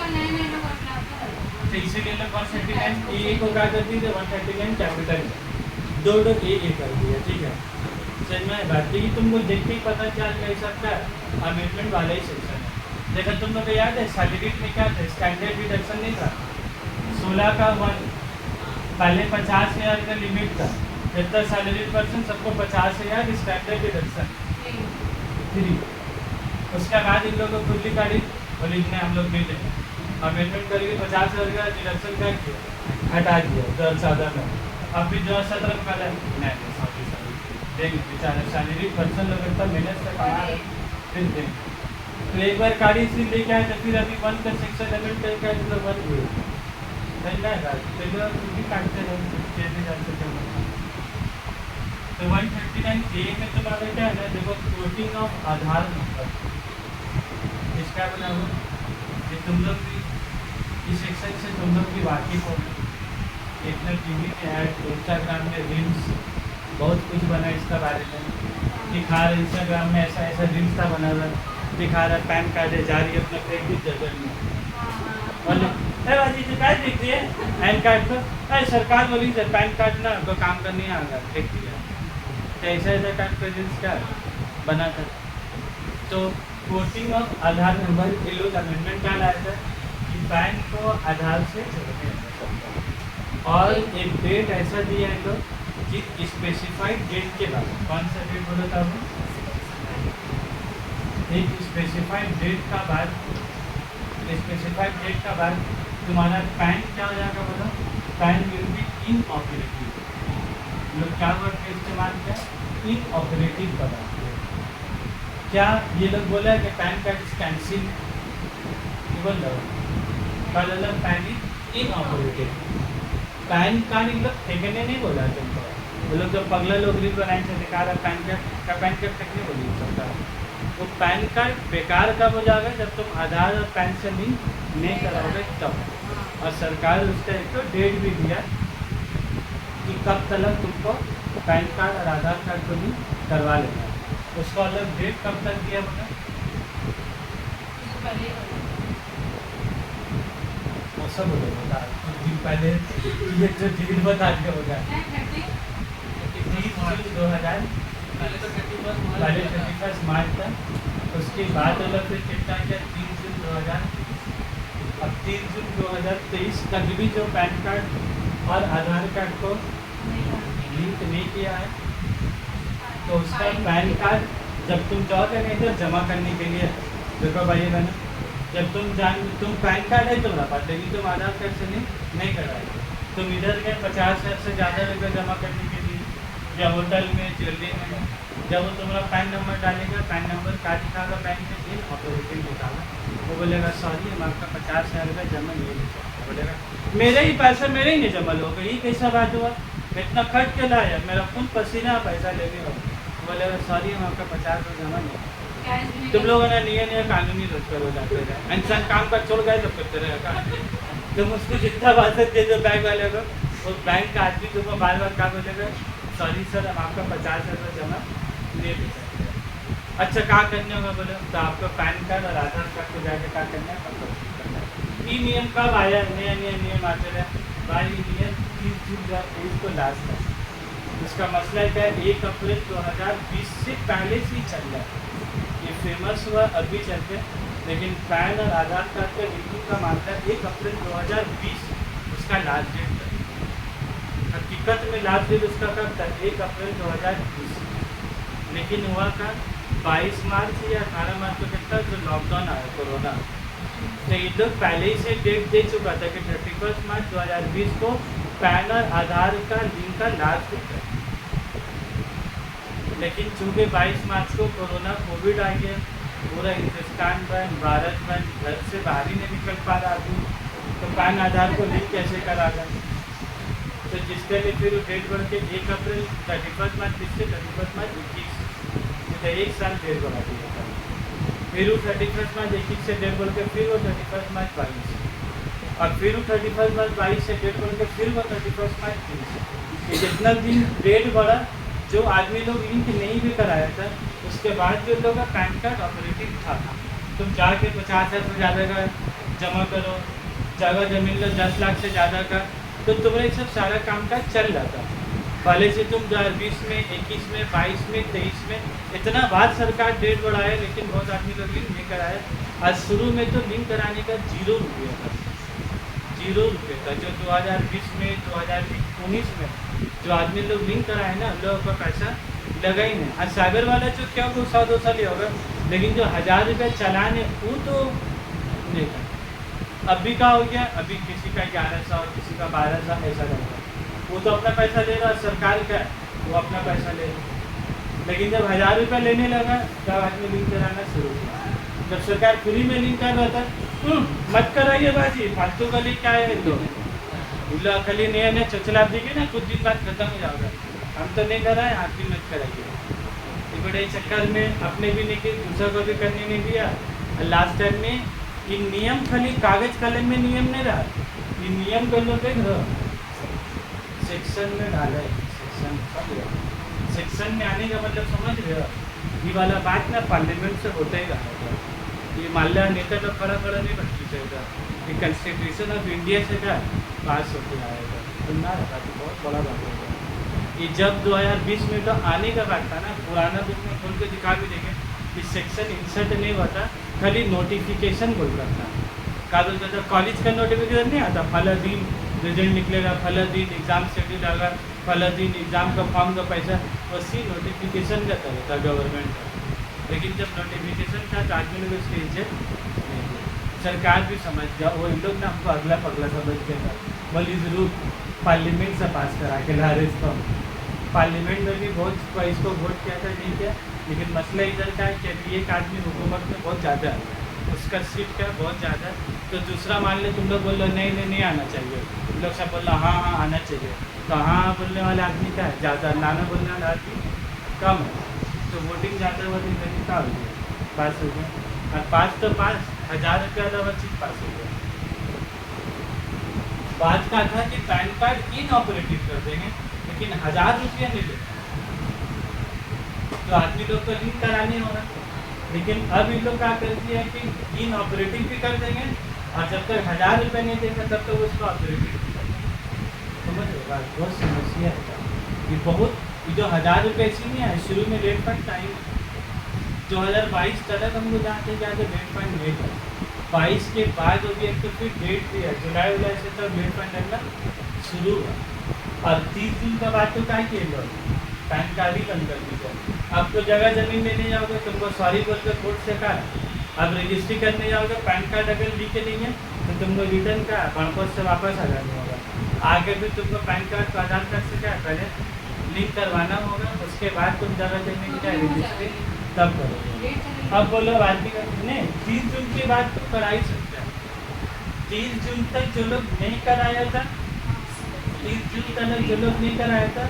तो इसीलिए लोग 139 ए को क्या कर दी, 139 कैपिटल 2 ए कर दिया, ठीक है। समझ में बात कि तुमको देखते ही पता चल नहीं सकता अमेंडमेंट वाला ही सेक्शन है। देखो तुम लोग को याद है सैलरी में क्या था, स्टैंडर्ड डिडक्शन नहीं था 16 का 1, पहले 50,000 का लिमिट था, जितना सैलरी पर्सन सबको 50,000 स्टैंडर्ड डिडक्शन 3। उसके बाद इन लोगों को खुली गाड़ी और इतने हम लोग नहीं देंगे, अमेंडमेंट करके 50,000 का डिडक्शन क्या किया, हटा दिया 2014 में। अब भी 2017 में पहले नहीं देंगे बेचारे सैलरी पर्सन लोग इतना मेहनत से कमा रहे फिर देंगे। तो एक बार गाड़ी से लेके आए तो फिर अभी 1 का सेक्शन अमेंड करके आए तो 1 हुए भी काटते रहे जा सकते। तो 139 ए में तुम्हारा क्या है ना, देखो कोटिंग ऑफ आधार नंबर, इसका बना हुआ ये तुम लोग भी इस सेक्शन से तुम लोग भी वाकिफ हो। एक तो टीवी में ऐड, इंस्टाग्राम में रील्स, बहुत कुछ बना इसका बारे में दिखा रहे, इंस्टाग्राम में ऐसा ऐसा रील्स था बना हुआ दिखा रहा, पैन कार्ड है जा रही है अपना क्रेडिट जगह में, बोले बाजी तो क्या देख रही है पैन कार्ड को, अरे सरकार बोली सर पैन कार्ड ना तो काम करने आ गया देख दिया, तो ऐसा ऐसा कार्ड पर रील्स का बना था। तो कोटिंग ऑफ आधार नंबर ये लोग अमेंडमेंट क्या लाया था कि पैन को आधार से जोड़ने, और एक डेट ऐसा दिया है लोग कि स्पेसिफाइड डेट के बाद, कौन सा डेट बोला था वो, एक स्पेसिफाइड डेट का बाद, स्पेसिफाइड डेट का बाद तुम्हारा पैन क्या हो जाएगा बोलो, पैन विल बी इनऑपरेटिव। लोग क्या वर्ड का इस्तेमाल किया, इनऑपरेटिव का बात क्या ये लोग बोला है कि पैन कार्ड इज कैंसिल, बोल रहा colour PAN is inoperative. PAN card इन लोग फेंकने नहीं बोला तुमको, वो लोग जो पगला लोग रील बनाए थे दिखा रहा पैन कार्ड फेंकने बोली सरकार। वो पैन कार्ड बेकार कब हो जाएगा जब तुम आधार और पैन से लिंक नहीं कराओगे तब। और सरकार उसका एक तो डेट भी दिया कि कब तक तुमको पैन कार्ड और आधार कार्ड को लिंक करवा लेना है। उसका अलग डेट कब तक दिया बोला? वो सब बोले बता कुछ दिन पहले ये जो डेट बता दिया होगा 30 जून 2000 पहले 31 मार्च था, उसके बाद अलग फिर कितना किया 3 जून 2000, अब 3 जून 2023 तक भी जो पैन कार्ड और आधार कार्ड को लिंक नहीं किया है तो उसका पैन कार्ड जब तुम जाओगे नहीं तो जमा करने के लिए देखो भाई बहन, जब तुम पैन कार्ड है तुम्हारा पास लेकिन तुम आधार कार्ड से नहीं कराए, तुम इधर गए 50,000 से ज़्यादा रुपये जमा करने के लिए या होटल में ज्वेलरी में, जब वो तुम्हारा पैन नंबर डालेगा, पैन नंबर कार्ड दिखागा, बैंक में इन ऑपरेटिंग दिखागा, वो बोलेगा सॉरी हम आपका 50,000 रुपये जमा नहीं ले सकते, बोलेगा मेरे ही पैसा मेरे ही नहीं जमा होगा, ये कैसा बात हुआ, इतना खर्च के लाया मेरा खून पसीना पैसा लेने हो, बोलेगा सॉरी हम आपका 50 रुपये जमा नहीं। तुम लोगों ने नया कानूनी रोजगार हो जाते रहे, इंसान काम का छोड़ गए तो करते रहेगा, तुम उसको जितना बात दे दो बैंक वाले को, वो बैंक का आदमी तुमको बार बार क्या बोलेगा सॉरी सर हम आपका 50 रुपये जमा नहीं दे सकते। अच्छा क्या करने होगा बोले तो आपका पैन कार्ड और आधार कार्ड को जाकर क्या करना है अपलोड करना है। ये नियम कब आया? नया नियम आते रहे भाई, नियम 30 जून 2023 को लास्ट है। उसका मसला क्या है 1 अप्रैल 2020 से पहले से ही चल रहा है, ये फेमस हुआ अभी चलते, लेकिन पैन और आधार कार्ड का लिंकिंग का मानता है 1 अप्रैल 2020 उसका लास्ट डेट है। हकीकत में लास्ट डेट उसका कब था 1 अप्रैल 2020, लेकिन हुआ का 22 मार्च या 18 मार्च को कितना जो लॉकडाउन आया कोरोना, तो ये लोग पहले ही से डेट दे चुका था कि 31 मार्च 2020 को पैन और आधार का लिंक का लास्ट डेट है। लेकिन चूँकि 22 मार्च को कोविड आ गया, पूरा हिंदुस्तान बंद, भारत बंद, घर से बाहर ही नहीं निकल पा रहा आदमी, तो पैन आधार को लिंक कैसे करागा? तो जिसके लिए फिर डेट बढ़ के 1 अप्रैल 31 मार्च 20 से 31 मार्च 21, तो 1 साल डेट बढ़ा दिया था। फिर वो 31 मार्च 21 से डेट बढ़ के फिर वो 31 मार्च 22, और फिर वो 31 मार्च 22 से डेट बढ़ के फिर वो 31 मार्च 23। ये जितना दिन डेट बढ़ा, जो आदमी लोग लिंक नहीं भी कराया था उसके बाद जो लोग का पैन कार्ड ऑपरेटिव था, तुम जाके 50,000 से ज़्यादा का जमा करो, जगह जमीन लो 10 लाख से ज़्यादा का, तो तुम्हारा सब सारा काम काज चल रहा था। पहले से तुम 2020 में 21 में 22 में 23 में इतना बाद सरकार डेट बढ़ाया, लेकिन बहुत आदमी लोग लिंक नहीं कराया। आज शुरू में तो लिंक कराने का 0 रुपया था, 0 रुपये था, जो 2020 में 2019 में जो आदमी लोग लिंक कराए ना, उन लोगों का पैसा लगा ही नहीं। आज साइबर वाला जो क्या को 100-200 लिया होगा, लेकिन जो 1000 रुपये चलाने वो तो नहीं था। अभी का हो गया, अभी किसी का 1100 किसी का 1200 ऐसा रहता, वो तो अपना पैसा ले रहा, सरकार का वो अपना पैसा ले रहा। लेकिन जब 1000 रुपये लेने लगा तब आदमी लिंक कराना शुरू किया। जब सरकार फ्री में लिंक कर रहा था, मत कराइए बाजी, फालतू का लिंक क्या है लोग खाली नया चचला देंगे ना, कुछ दिन बाद खत्म हो जाएगा, हम तो नहीं कराए आप भी मत कराइए। बड़े चक्कर में अपने भी नहीं की, दूसरा को भी करने नहीं दिया। लास्ट टाइम में ये नियम खाली कागज कलम में नियम नहीं रहा, ये नियम कर लो देख रहो सेक्शन में डाला है। सेक्शन में आने का मतलब समझ रहे हो, ये वाला बात ना पार्लियामेंट से होता ही रहा था। ये मान लिया नेता तो खड़ा नहीं रखी चाहिए, ये कॉन्स्टिट्यूशन ऑफ इंडिया से क्या पास होते आएगा, सुनना रहा तो बहुत बड़ा बात होगा। ये जब 2020 में तो आने का बात था ना, पुराना बुक में खोल के दिखा भी देंगे कि सेक्शन इंसर्ट नहीं हुआ था, खाली नोटिफिकेशन बोल रहा था। क्या बोलता था, कॉलेज का नोटिफिकेशन नहीं आता, फला दिन रिजल्ट निकलेगा, फला दिन एग्ज़ाम शेड्यूल आएगा, फला दिन एग्ज़ाम का फॉर्म का पैसा, उसी नोटिफिकेशन का तरह था गवर्नमेंट का। लेकिन जब नोटिफिकेशन था तो आदमी लोग उसके इज्जत नहीं दी। सरकार भी समझ गया, वो इन लोग ना हमको अगला पगला समझ गया, बोली ज़रूर पार्लियामेंट से पास करा के ला रहे इसको। पार्लियामेंट में भी बहुत इसको वोट किया था, नहीं किया, लेकिन मसला इधर का है कि अभी एक आदमी हुकूमत में बहुत ज़्यादा है, उसका सीट का बहुत ज़्यादा। तो दूसरा मान ले तुम लोग बोल लो नहीं नहीं नहीं आना चाहिए, तुम लोग सब बोल लो हाँ हाँ आना चाहिए, तो हाँ बोलने वाला आदमी का है ज़्यादा, नाना बोलने वाला आदमी कम है, तो वोटिंग ज़्यादा वोटिंग करके क्या हो गया, पास हो गया। और पास तो पास 1000 रुपया वाला चीज़ पास हो गया। बात का था कि पैन कार्ड इनऑपरेटिव कर देंगे लेकिन 1000 रुपया नहीं लेते, तो आदमी लोग को लिंक कराने होगा। लेकिन अब इन लोग क्या कर दिया है कि इनऑपरेटिव भी कर देंगे और जब तक 1000 रुपया नहीं देगा तब तक उसको ऑपरेटिव भी कर देंगे। समझ रहे बात, बहुत समस्या है ये बहुत। ये जो 1000 रुपये ऐसी नहीं है, शुरू में रेट फंड टाइम 2022 तक हमको जहाँ थे जाके रेट फंड नहीं था, 22 के बाद अभी एक तो फिर डेट भी है जुलाई उलाई से तब रेट फंड लगना शुरू हुआ। और 30 दिन के बाद तो क्या किए लोग पैन कार्ड ही बंद कर दीजिए। अब तो जगह ज़मीन लेने जाओगे तुमको सॉरी बोल कर कोर्ट से कहा, अब रजिस्ट्री करने जाओगे पैन कार्ड अगर लिखे नहीं है तो तुमको रिटर्न का बाणकोट से वापस आ जाना होगा। आगे भी तुमको पैन कार्ड को आधार कार्ड से क्या पहले लिंक करवाना होगा, उसके बाद तुम जगह जमीन की क्या रजिस्ट्री तब करोगे। अब बोलो आदमी का नहीं 30 जून के बाद तो करा ही सकते हैं। 30 जून तक जो लोग नहीं कराया था, 30 जून तक जो लोग नहीं कराया था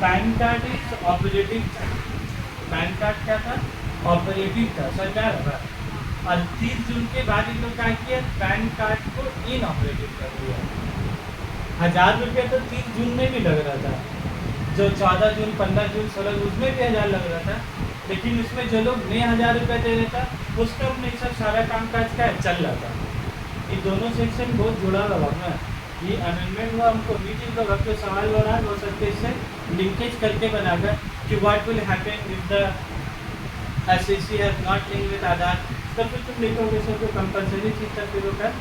पैन कार्ड इज ऑपरेटिव था। पैन कार्ड क्या था, ऑपरेटिव था, सरकार था। और 30 जून के बाद इन लोग क्या किया, पैन कार्ड को इनऑपरेटिव कर दिया। 1000 रुपया तो 30 जून में भी लग रहा था, जो 14 जून 15 जून 16 उसमें भी 1000 लग रहा था, लेकिन उसमें जो लोग नए 1000 रुपया दे रहा था उसका अपने सब सारा काम काज का चल रहा था। ये दोनों सेक्शन बहुत जुड़ा हुआ है। ये अमेंडमेंट हुआ, हमको मीटिंग का वक्त सवाल बना हो सकते इससे लिंकेज करके बनाकर कि what will happen if the SSC have not link with Aadhaar, तो फिर तुम लिखोगे सर को कंपलसरी चीज का फिर कर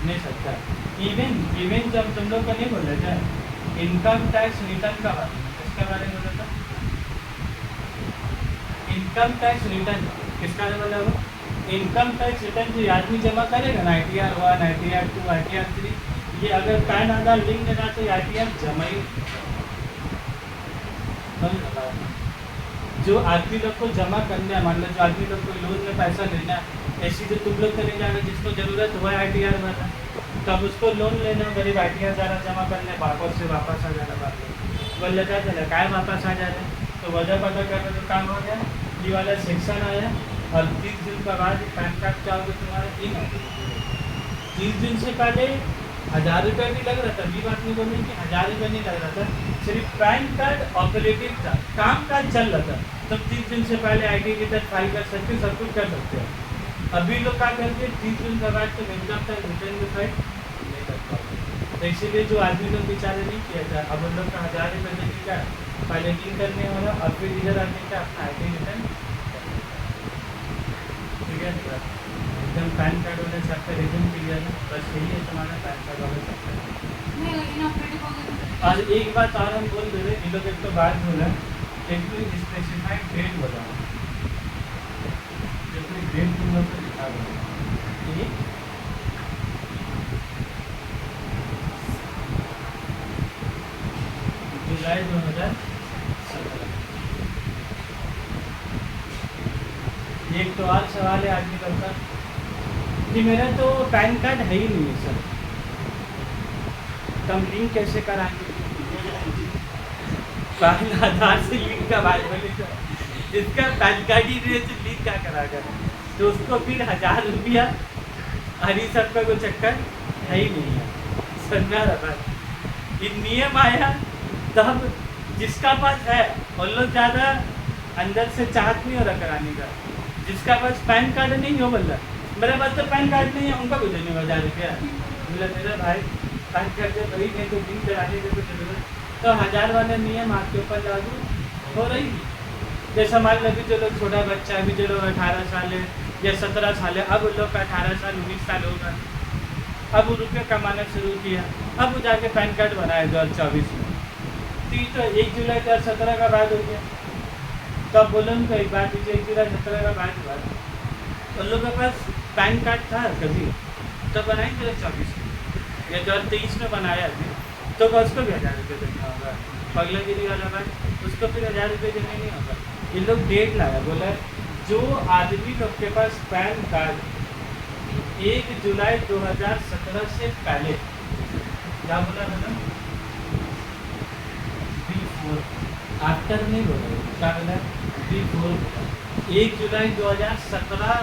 नहीं सकता। इवन जब तुम लोग का नहीं बोला जाए इनकम टैक्स रिटर्न का बात, इसके बारे में बोला था इनकम टैक्स रिटर्न किसका बोला हो, इनकम टैक्स रिटर्न जो आदमी जमा करेगा ना ITR 1 ITR 2 ITR 3, ये अगर पैन आधार लिंक देना तो ITR जमा ही। जो आदमी लोग को जमा करना है, मान लो जो आदमी लोग को लोन में पैसा लेना है, ऐसी जो तुम लोग करें जाएगा जिसको ज़रूरत हुआ है ITR वाला, तब उसको लोन लेना गरीब ITR ज़्यादा जमा करने वापस से वापस आ जाना, बात बोल लेता चला काय वापस आ जाना, तो वजह पता करने तो काम हो गया, ये वाला सेक्शन आया। और 30 दिन के बाद पैन कार्ड चाहोगे तुम्हारा इन 30 दिन से पहले 1000 रुपया भी लग रहा था, ये बात नहीं बोलनी कि 1000 रुपया नहीं लग रहा था, सिर्फ पैन कार्ड ऑपरेटिव था, काम काज चल रहा था, तब 30 दिन से पहले ID रिटर्न फाइल कर सकते, सब कुछ कर सकते हो। अभी लोग क्या करते हैं 30 दिन के बाद तो इनकम टैक्स रिटर्न भी फाइल नहीं कर पाते, तो इसीलिए जो आदमी लोग बेचारे नहीं किया था, अब उन लोग का 1000 रुपये देने का पहले लिंक करने वाला और फिर इधर आने का अपना ID रिटर्न, ठीक है एकदम पैन कार्ड वाले सबका रिटर्न क्लियर है, बस यही है तुम्हारा पैन कार्ड वाले सबका। और एक बात और हम बोल दे रहे, इन लोग एक तो बात बोला, एक तो स्पेसिफाइड डेट बोला, जो कोई डेट तुम लोग को दिखा बोला जुलाई 2017। एक तो और सवाल है आदमी लोग का कि मेरा तो पैन कार्ड है ही नहीं है सर, तो हम लिंक कैसे कराएंगे, पैन आधार से लिंक का बात बोले तो जिसका पैन कार्ड ही नहीं है तो लिंक क्या कराकर, तो उसको फिर 1000 रुपया और ये सब का कोई चक्कर है ही नहीं है। समझा रहा ये नियम आया तब जिसका पास है और लोग ज़्यादा अंदर से चाहत नहीं हो रहा कराने का, जिसका पास पैन कार्ड नहीं हो बोल रहा मेरे पास तो पैन कार्ड नहीं है, उनका कुछ नहीं 1000 रुपया बोला मेरा भाई पैन कार्ड जब वही नहीं तो लिंक कराने की कुछ जरूरत, तो 1000 वाला नियम आपके ऊपर लागू हो रही है। जैसा मान लो अभी जो लोग छोटा बच्चा है, अभी जो लोग 18 साल है या 17 साल है, अब उन लोग का 18 साल 19 साल होगा, अब वो रुपये कमाना शुरू किया, अब वो जाके पैन कार्ड बनाया 2024 में, तो 1 जुलाई 2017 का बाद हो गया, तो अब बोलो उनको एक बात दीजिए 1 जुलाई 2017 का बाद हुआ, उन लोगों के पास पैन कार्ड था कभी तो बनाएंगे 2024 में या 2023 में बनाया अभी, तो उसको भी 1000 रुपये देना होगा, पगलागिरी वाला बात उसको फिर 1000 रुपये देने नहीं होगा। ये लोग डेट लाया, बोला जो आदमी लोग के पास पैन कार्ड 1 जुलाई 2017 से पहले, क्या बोला मैडम? बिफोर, आफ्टर नहीं बोला, क्या बोला? बिफोर 1 जुलाई 2017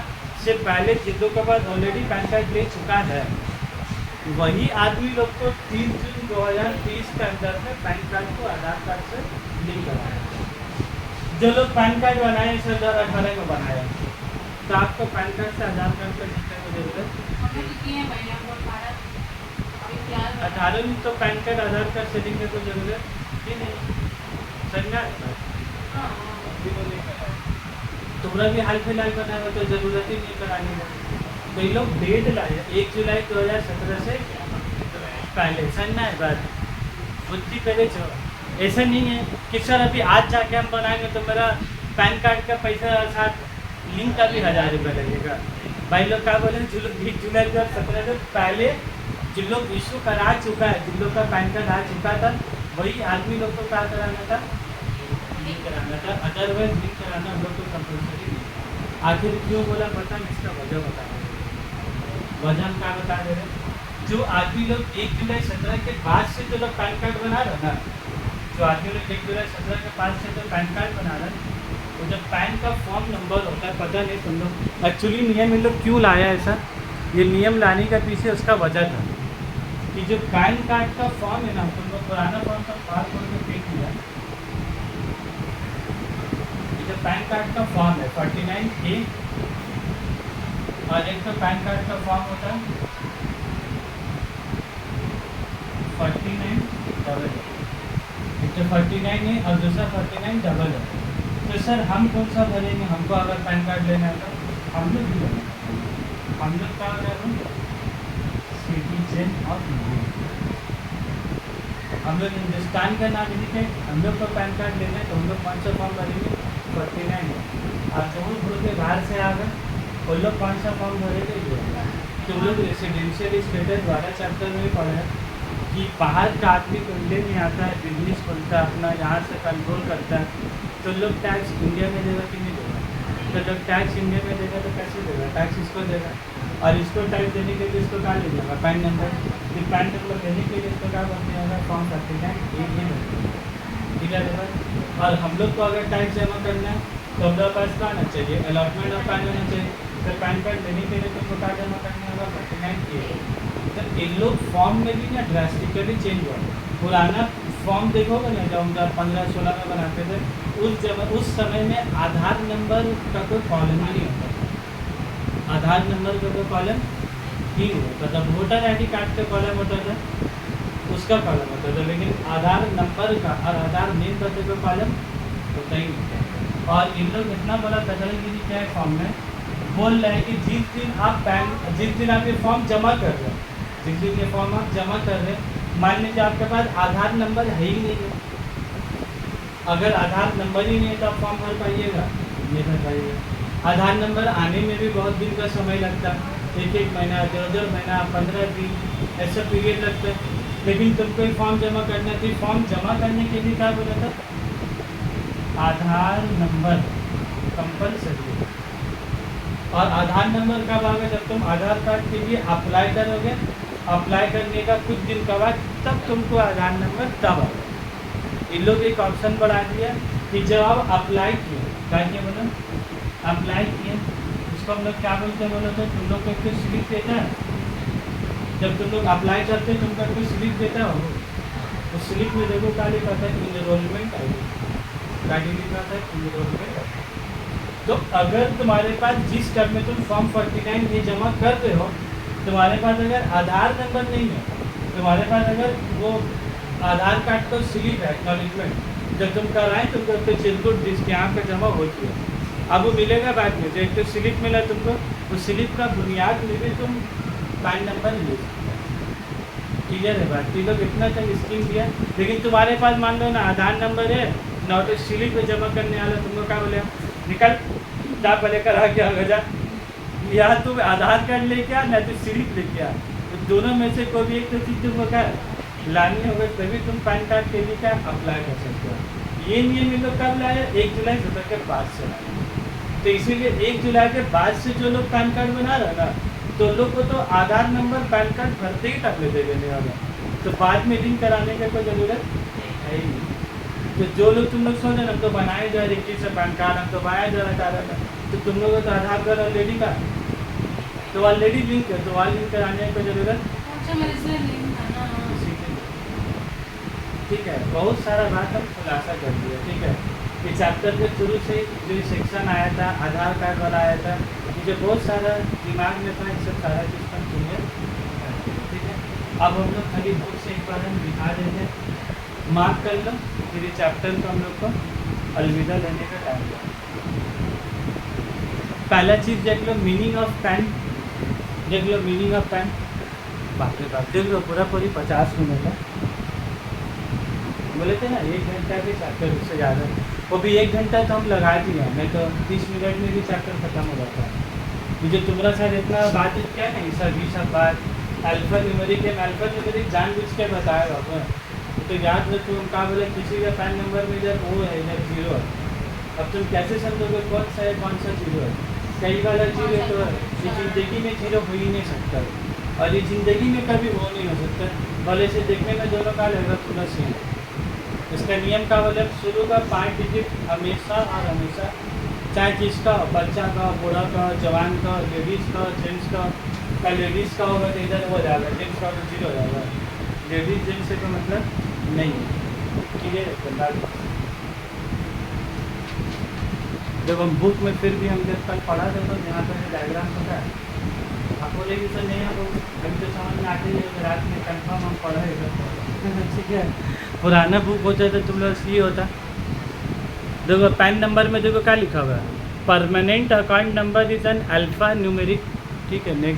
से पहले जिन लोगों के पास ऑलरेडी पैन कार्ड ले चुका है, वही आदमी लोग को 3 जून 2023 के अंदर में पैन कार्ड को आधार कार्ड से लिंक कराया। जो लोग पैन कार्ड बनाए 2018 में बनाया, तो आपको पैन कार्ड से आधार कार्ड पर लिखने की जरूरत 18 में तो पैन कार्ड आधार कार्ड से लिखने को जरूरत ही नहीं। समझा? तुम्हारा भी हाल फिलहाल बना हुआ तो जरूरत ही नहीं कराने का। तो ये लोग डेट लाए 1 जुलाई 2017 से पहले। समझना है बात, बुद्धि करे छो। ऐसा नहीं है कि सर अभी आज जाके हम बनाएंगे तो मेरा पैन कार्ड का पैसा साथ लिंक का भी 1000 रुपये लगेगा। भाई लोग क्या बोले, 1 जुलाई 2017 से पहले जिन लोग इशू करा चुका है, जिन लोग का पैन कार्ड आ चुका था, वही आदमी लोग को क्या कराना था? लिंक कराना था। अदरवाइज लिंक कराना हम लोग को कंपल्सरी नहीं। आखिर क्यों बोला पता नहीं, इसका वजह बता रहे। वजह क्या बता दे रहे? जो आदमी लोग 1 जुलाई 17 के बाद से जो लोग पैन कार्ड बना रहे ना, जो आदमी लोग 1 जुलाई 17 के बाद से जो पैन कार्ड बना रहे हैं, वो जब पैन का फॉर्म नंबर होता है, पता नहीं तुम लोग एक्चुअली नियम इन लोग क्यों लाया ऐसा, ये नियम लाने का पीछे उसका वजह था कि जो पैन कार्ड का फॉर्म है ना, तुम लोग पुराना फॉर्म का फाड़ खोल के देख लिया, जो पैन कार्ड का फॉर्म है 49A और एक तो पैन कार्ड का फॉर्म होता है 49AA, एक तो 49A और दूसरा 49AA। तो सर हम कौन सा भरेंगे? हमको अगर पैन कार्ड लेना है तो हम लोग भी भरेंगे। हम लोग क्या करें? Citizen of India. हम लोग हिंदुस्तान का नाम लिखे, हम लोग को पैन कार्ड लेना है तो हम लोग कौन सा फॉर्म भरेंगे? 49। और जो भूल के बाहर से आ गए वो लोग कौन सा फॉर्म भरेंगे? तो लोग रेसिडेंशियल स्टेटस द्वारा चैप्टर में पढ़े कि बाहर का आदमी को इंडिया में आता है, बिजनेस खोलता है अपना, यहाँ से कंट्रोल करता है, तो लोग टैक्स इंडिया में देगा कि नहीं देगा? तो जब टैक्स इंडिया में देगा तो कैसे देगा? टैक्स इसको देगा, और इसको टैक्स देने के लिए इसको क्या ले जाएगा? Pan number. फिर पैन नंबर देने के लिए इसको क्या बनने जाएगा? फॉर्म 49A बनता है। ठीक है। और हम लोग को अगर टैक्स जमा करना है तो हम लोग पास क्या आना चाहिए? अलॉटमेंट ऑफ पैन होना चाहिए। तो पैन कार्ड लेने के लिए तुमको क्या जमा करना होगा? 49A। तो इन लोग फॉर्म में भी ना ड्रास्टिकली चेंज हुआ। पुराना फॉर्म देखोगे ना, जब हम 15-16 में बनाते थे, उस समय में आधार नंबर का कोई कॉलम ही नहीं होता। आधार नंबर का कोई कॉलम ही नहीं होता था। वोटर ID कार्ड का कॉलम होता था, उसका कॉलम होता था, लेकिन आधार नंबर का और आधार नेम पते का कॉलम होता ही नहीं था। और इन लोग इतना बड़ा दखलगिरी क्या है फॉर्म में, बोल रहे हैं कि जिस दिन आप ये फॉर्म जमा कर रहे हैं, जिस दिन ये फॉर्म आप जमा कर रहे हैं, मान लीजिए आपके पास आधार नंबर है ही नहीं है। अगर आधार नंबर ही नहीं है तो आप फॉर्म भर पाइएगा? नहीं भर पाइएगा। आधार नंबर आने में भी बहुत दिन का समय लगता है, 1-1 महीना, 2-2 महीना, 15 दिन, ऐसा पीरियड लगता है। लेकिन तुमको एक फॉर्म जमा करना थी, फॉर्म जमा करने के लिए क्या बोला था? आधार नंबर कंपल्सरी। और आधार नंबर कब आएगा? जब तुम आधार कार्ड के लिए अप्लाई करोगे, अप्लाई करने का कुछ दिन के बाद तब तुमको आधार नंबर तब आएगा। इन लोग एक ऑप्शन बढ़ा दिया कि जब आप अप्लाई किए, क्या किए बोलो? अप्लाई किए, उसको हम लोग क्या बोलते हैं बोलो? तो तुम लोग को एक स्लिप देता है। जब तुम लोग अप्लाई करते हो तुमको कोई स्लिप देता हो, उस स्लिप में देखो क्या लिखा था? Enrolment ID। क्या लिखा था? Enrolment ID। तो अगर तुम्हारे पास जिस टर्म में तुम फॉर्म 49 जमा करते हो, तुम्हारे पास अगर आधार नंबर नहीं है, तुम्हारे पास अगर वो आधार कार्ड का स्लिप है, एक्नॉलेजमेंट, जब तुम कराएं तुमको तो चिरकुट जिसके यहाँ पे जमा होती है, अब वो मिलेगा बाद में। जो एक तो स्लिप मिला तुमको, उस स्लिप का बुनियाद में भी तुम पैन नंबर ले सकते हो। क्लियर है बात? ये लोग इतना तक स्कीम दिया, लेकिन तुम्हारे पास मान लो ना आधार नंबर है ना, तो स्लिप पे जमा करने वाला तुमको क्या बोले? निकल जा पहले करा के आ जा, या तुम आधार कार्ड लेके आ ना तो स्लिप लेके आ। तो दोनों में से कोई भी एक तो चीज़ तुमको क्या लानी होगी, तभी तुम पैन कार्ड के लिए क्या अप्लाई कर सकते हो। ये नियम ये लोग कब लाए? 1 जुलाई 2017 के बाद से लाए। तो इसीलिए 1 जुलाई के बाद से जो लोग पैन कार्ड बना रहे ना, तो लोग को तो आधार नंबर पैन कार्ड भरते ही टाक लेते देने वाला, तो बाद में लिंक कराने की कोई ज़रूरत है ही नहीं। तो जो लोग तुम लोग सोच रहे हम तो बनाए जा रहे से पैन कार्ड, हम तो बनाया जा रहा था, तो तुम लोग तो आधार कार्ड ऑलरेडी का तो ऑलरेडी लिंक है, तो वहाँ लिंक कराने की कोई ज़रूरत अच्छा मेरे से लिंक था ना। किसी के नहीं। ठीक है, बहुत सारा बात हम खुलासा कर दिया। ठीक है, ये चैप्टर के शुरू से जो सेक्शन आया था आधार कार्ड वाला आया था, मुझे बहुत सारा दिमाग में था, इससे सारा चीज़ हम क्लियर। ठीक है, अब हम लोग खाली बुक से एक बार हम दिखा देंगे, मार्क कर लो, फिर ये चैप्टर को हम लोग को अलविदा लेने का टाइम है। पहला चीज़ देख लो, मीनिंग ऑफ पेन। देख लो मीनिंग ऑफ पेन, बाप रे बाप, देख लो पूरा पूरी 50 मिनट है। बोले थे ना 1 घंटा के चैप्टर, उससे ज़्यादा, वो भी 1 घंटा तो हम लगा दिया, मैं तो 30 मिनट में भी चैप्टर खत्म हो जाता है। मुझे तुम्हारा साथ इतना बात क्या नहीं सर, ये सब बात अल्फा न्यूमेरिक है, अल्फा न्यूमेरिक जानबूझ के बताया बाबा, तो याद रखो हम कहा बोले किसी का पैन नंबर में इधर वो है इधर 0 है, अब तुम कैसे समझोगे कौन सा है कौन सा 0 है? कई वाला 0 तो है, ये ज़िंदगी में 0 हो ही नहीं सकता, और ये ज़िंदगी में कभी वो नहीं हो सकता। भले से देखने में दोनों का लगेगा पूरा सेम। इसका नियम का मतलब शुरू का 5 डिजिट हमेशा और हमेशा, चाहे किसका हो, बच्चा का, बूढ़ा का, जवान का, लेडीज़ का, जेंट्स का लेडीज़ का होगा तो इधर हो जाएगा, जेंट्स का तो 0 हो जाएगा, लेडीज़ जेंट्स से तो मतलब नहीं है। क्लियर है? जब हम बुक में फिर भी हम जब कल पढ़ा था तो यहाँ पर डायग्राम होता है, आप बोलेगी सर नहीं, आप अभी तो समझ में आते ही है, रात में कंफर्म हम पढ़ेगा। ठीक है, पुराना बुक होता तो तुम लोग इसलिए होता। देखो पैन नंबर में देखो क्या लिखा हुआ है, permanent account number is an alpha numeric. ठीक है, नेक्स्ट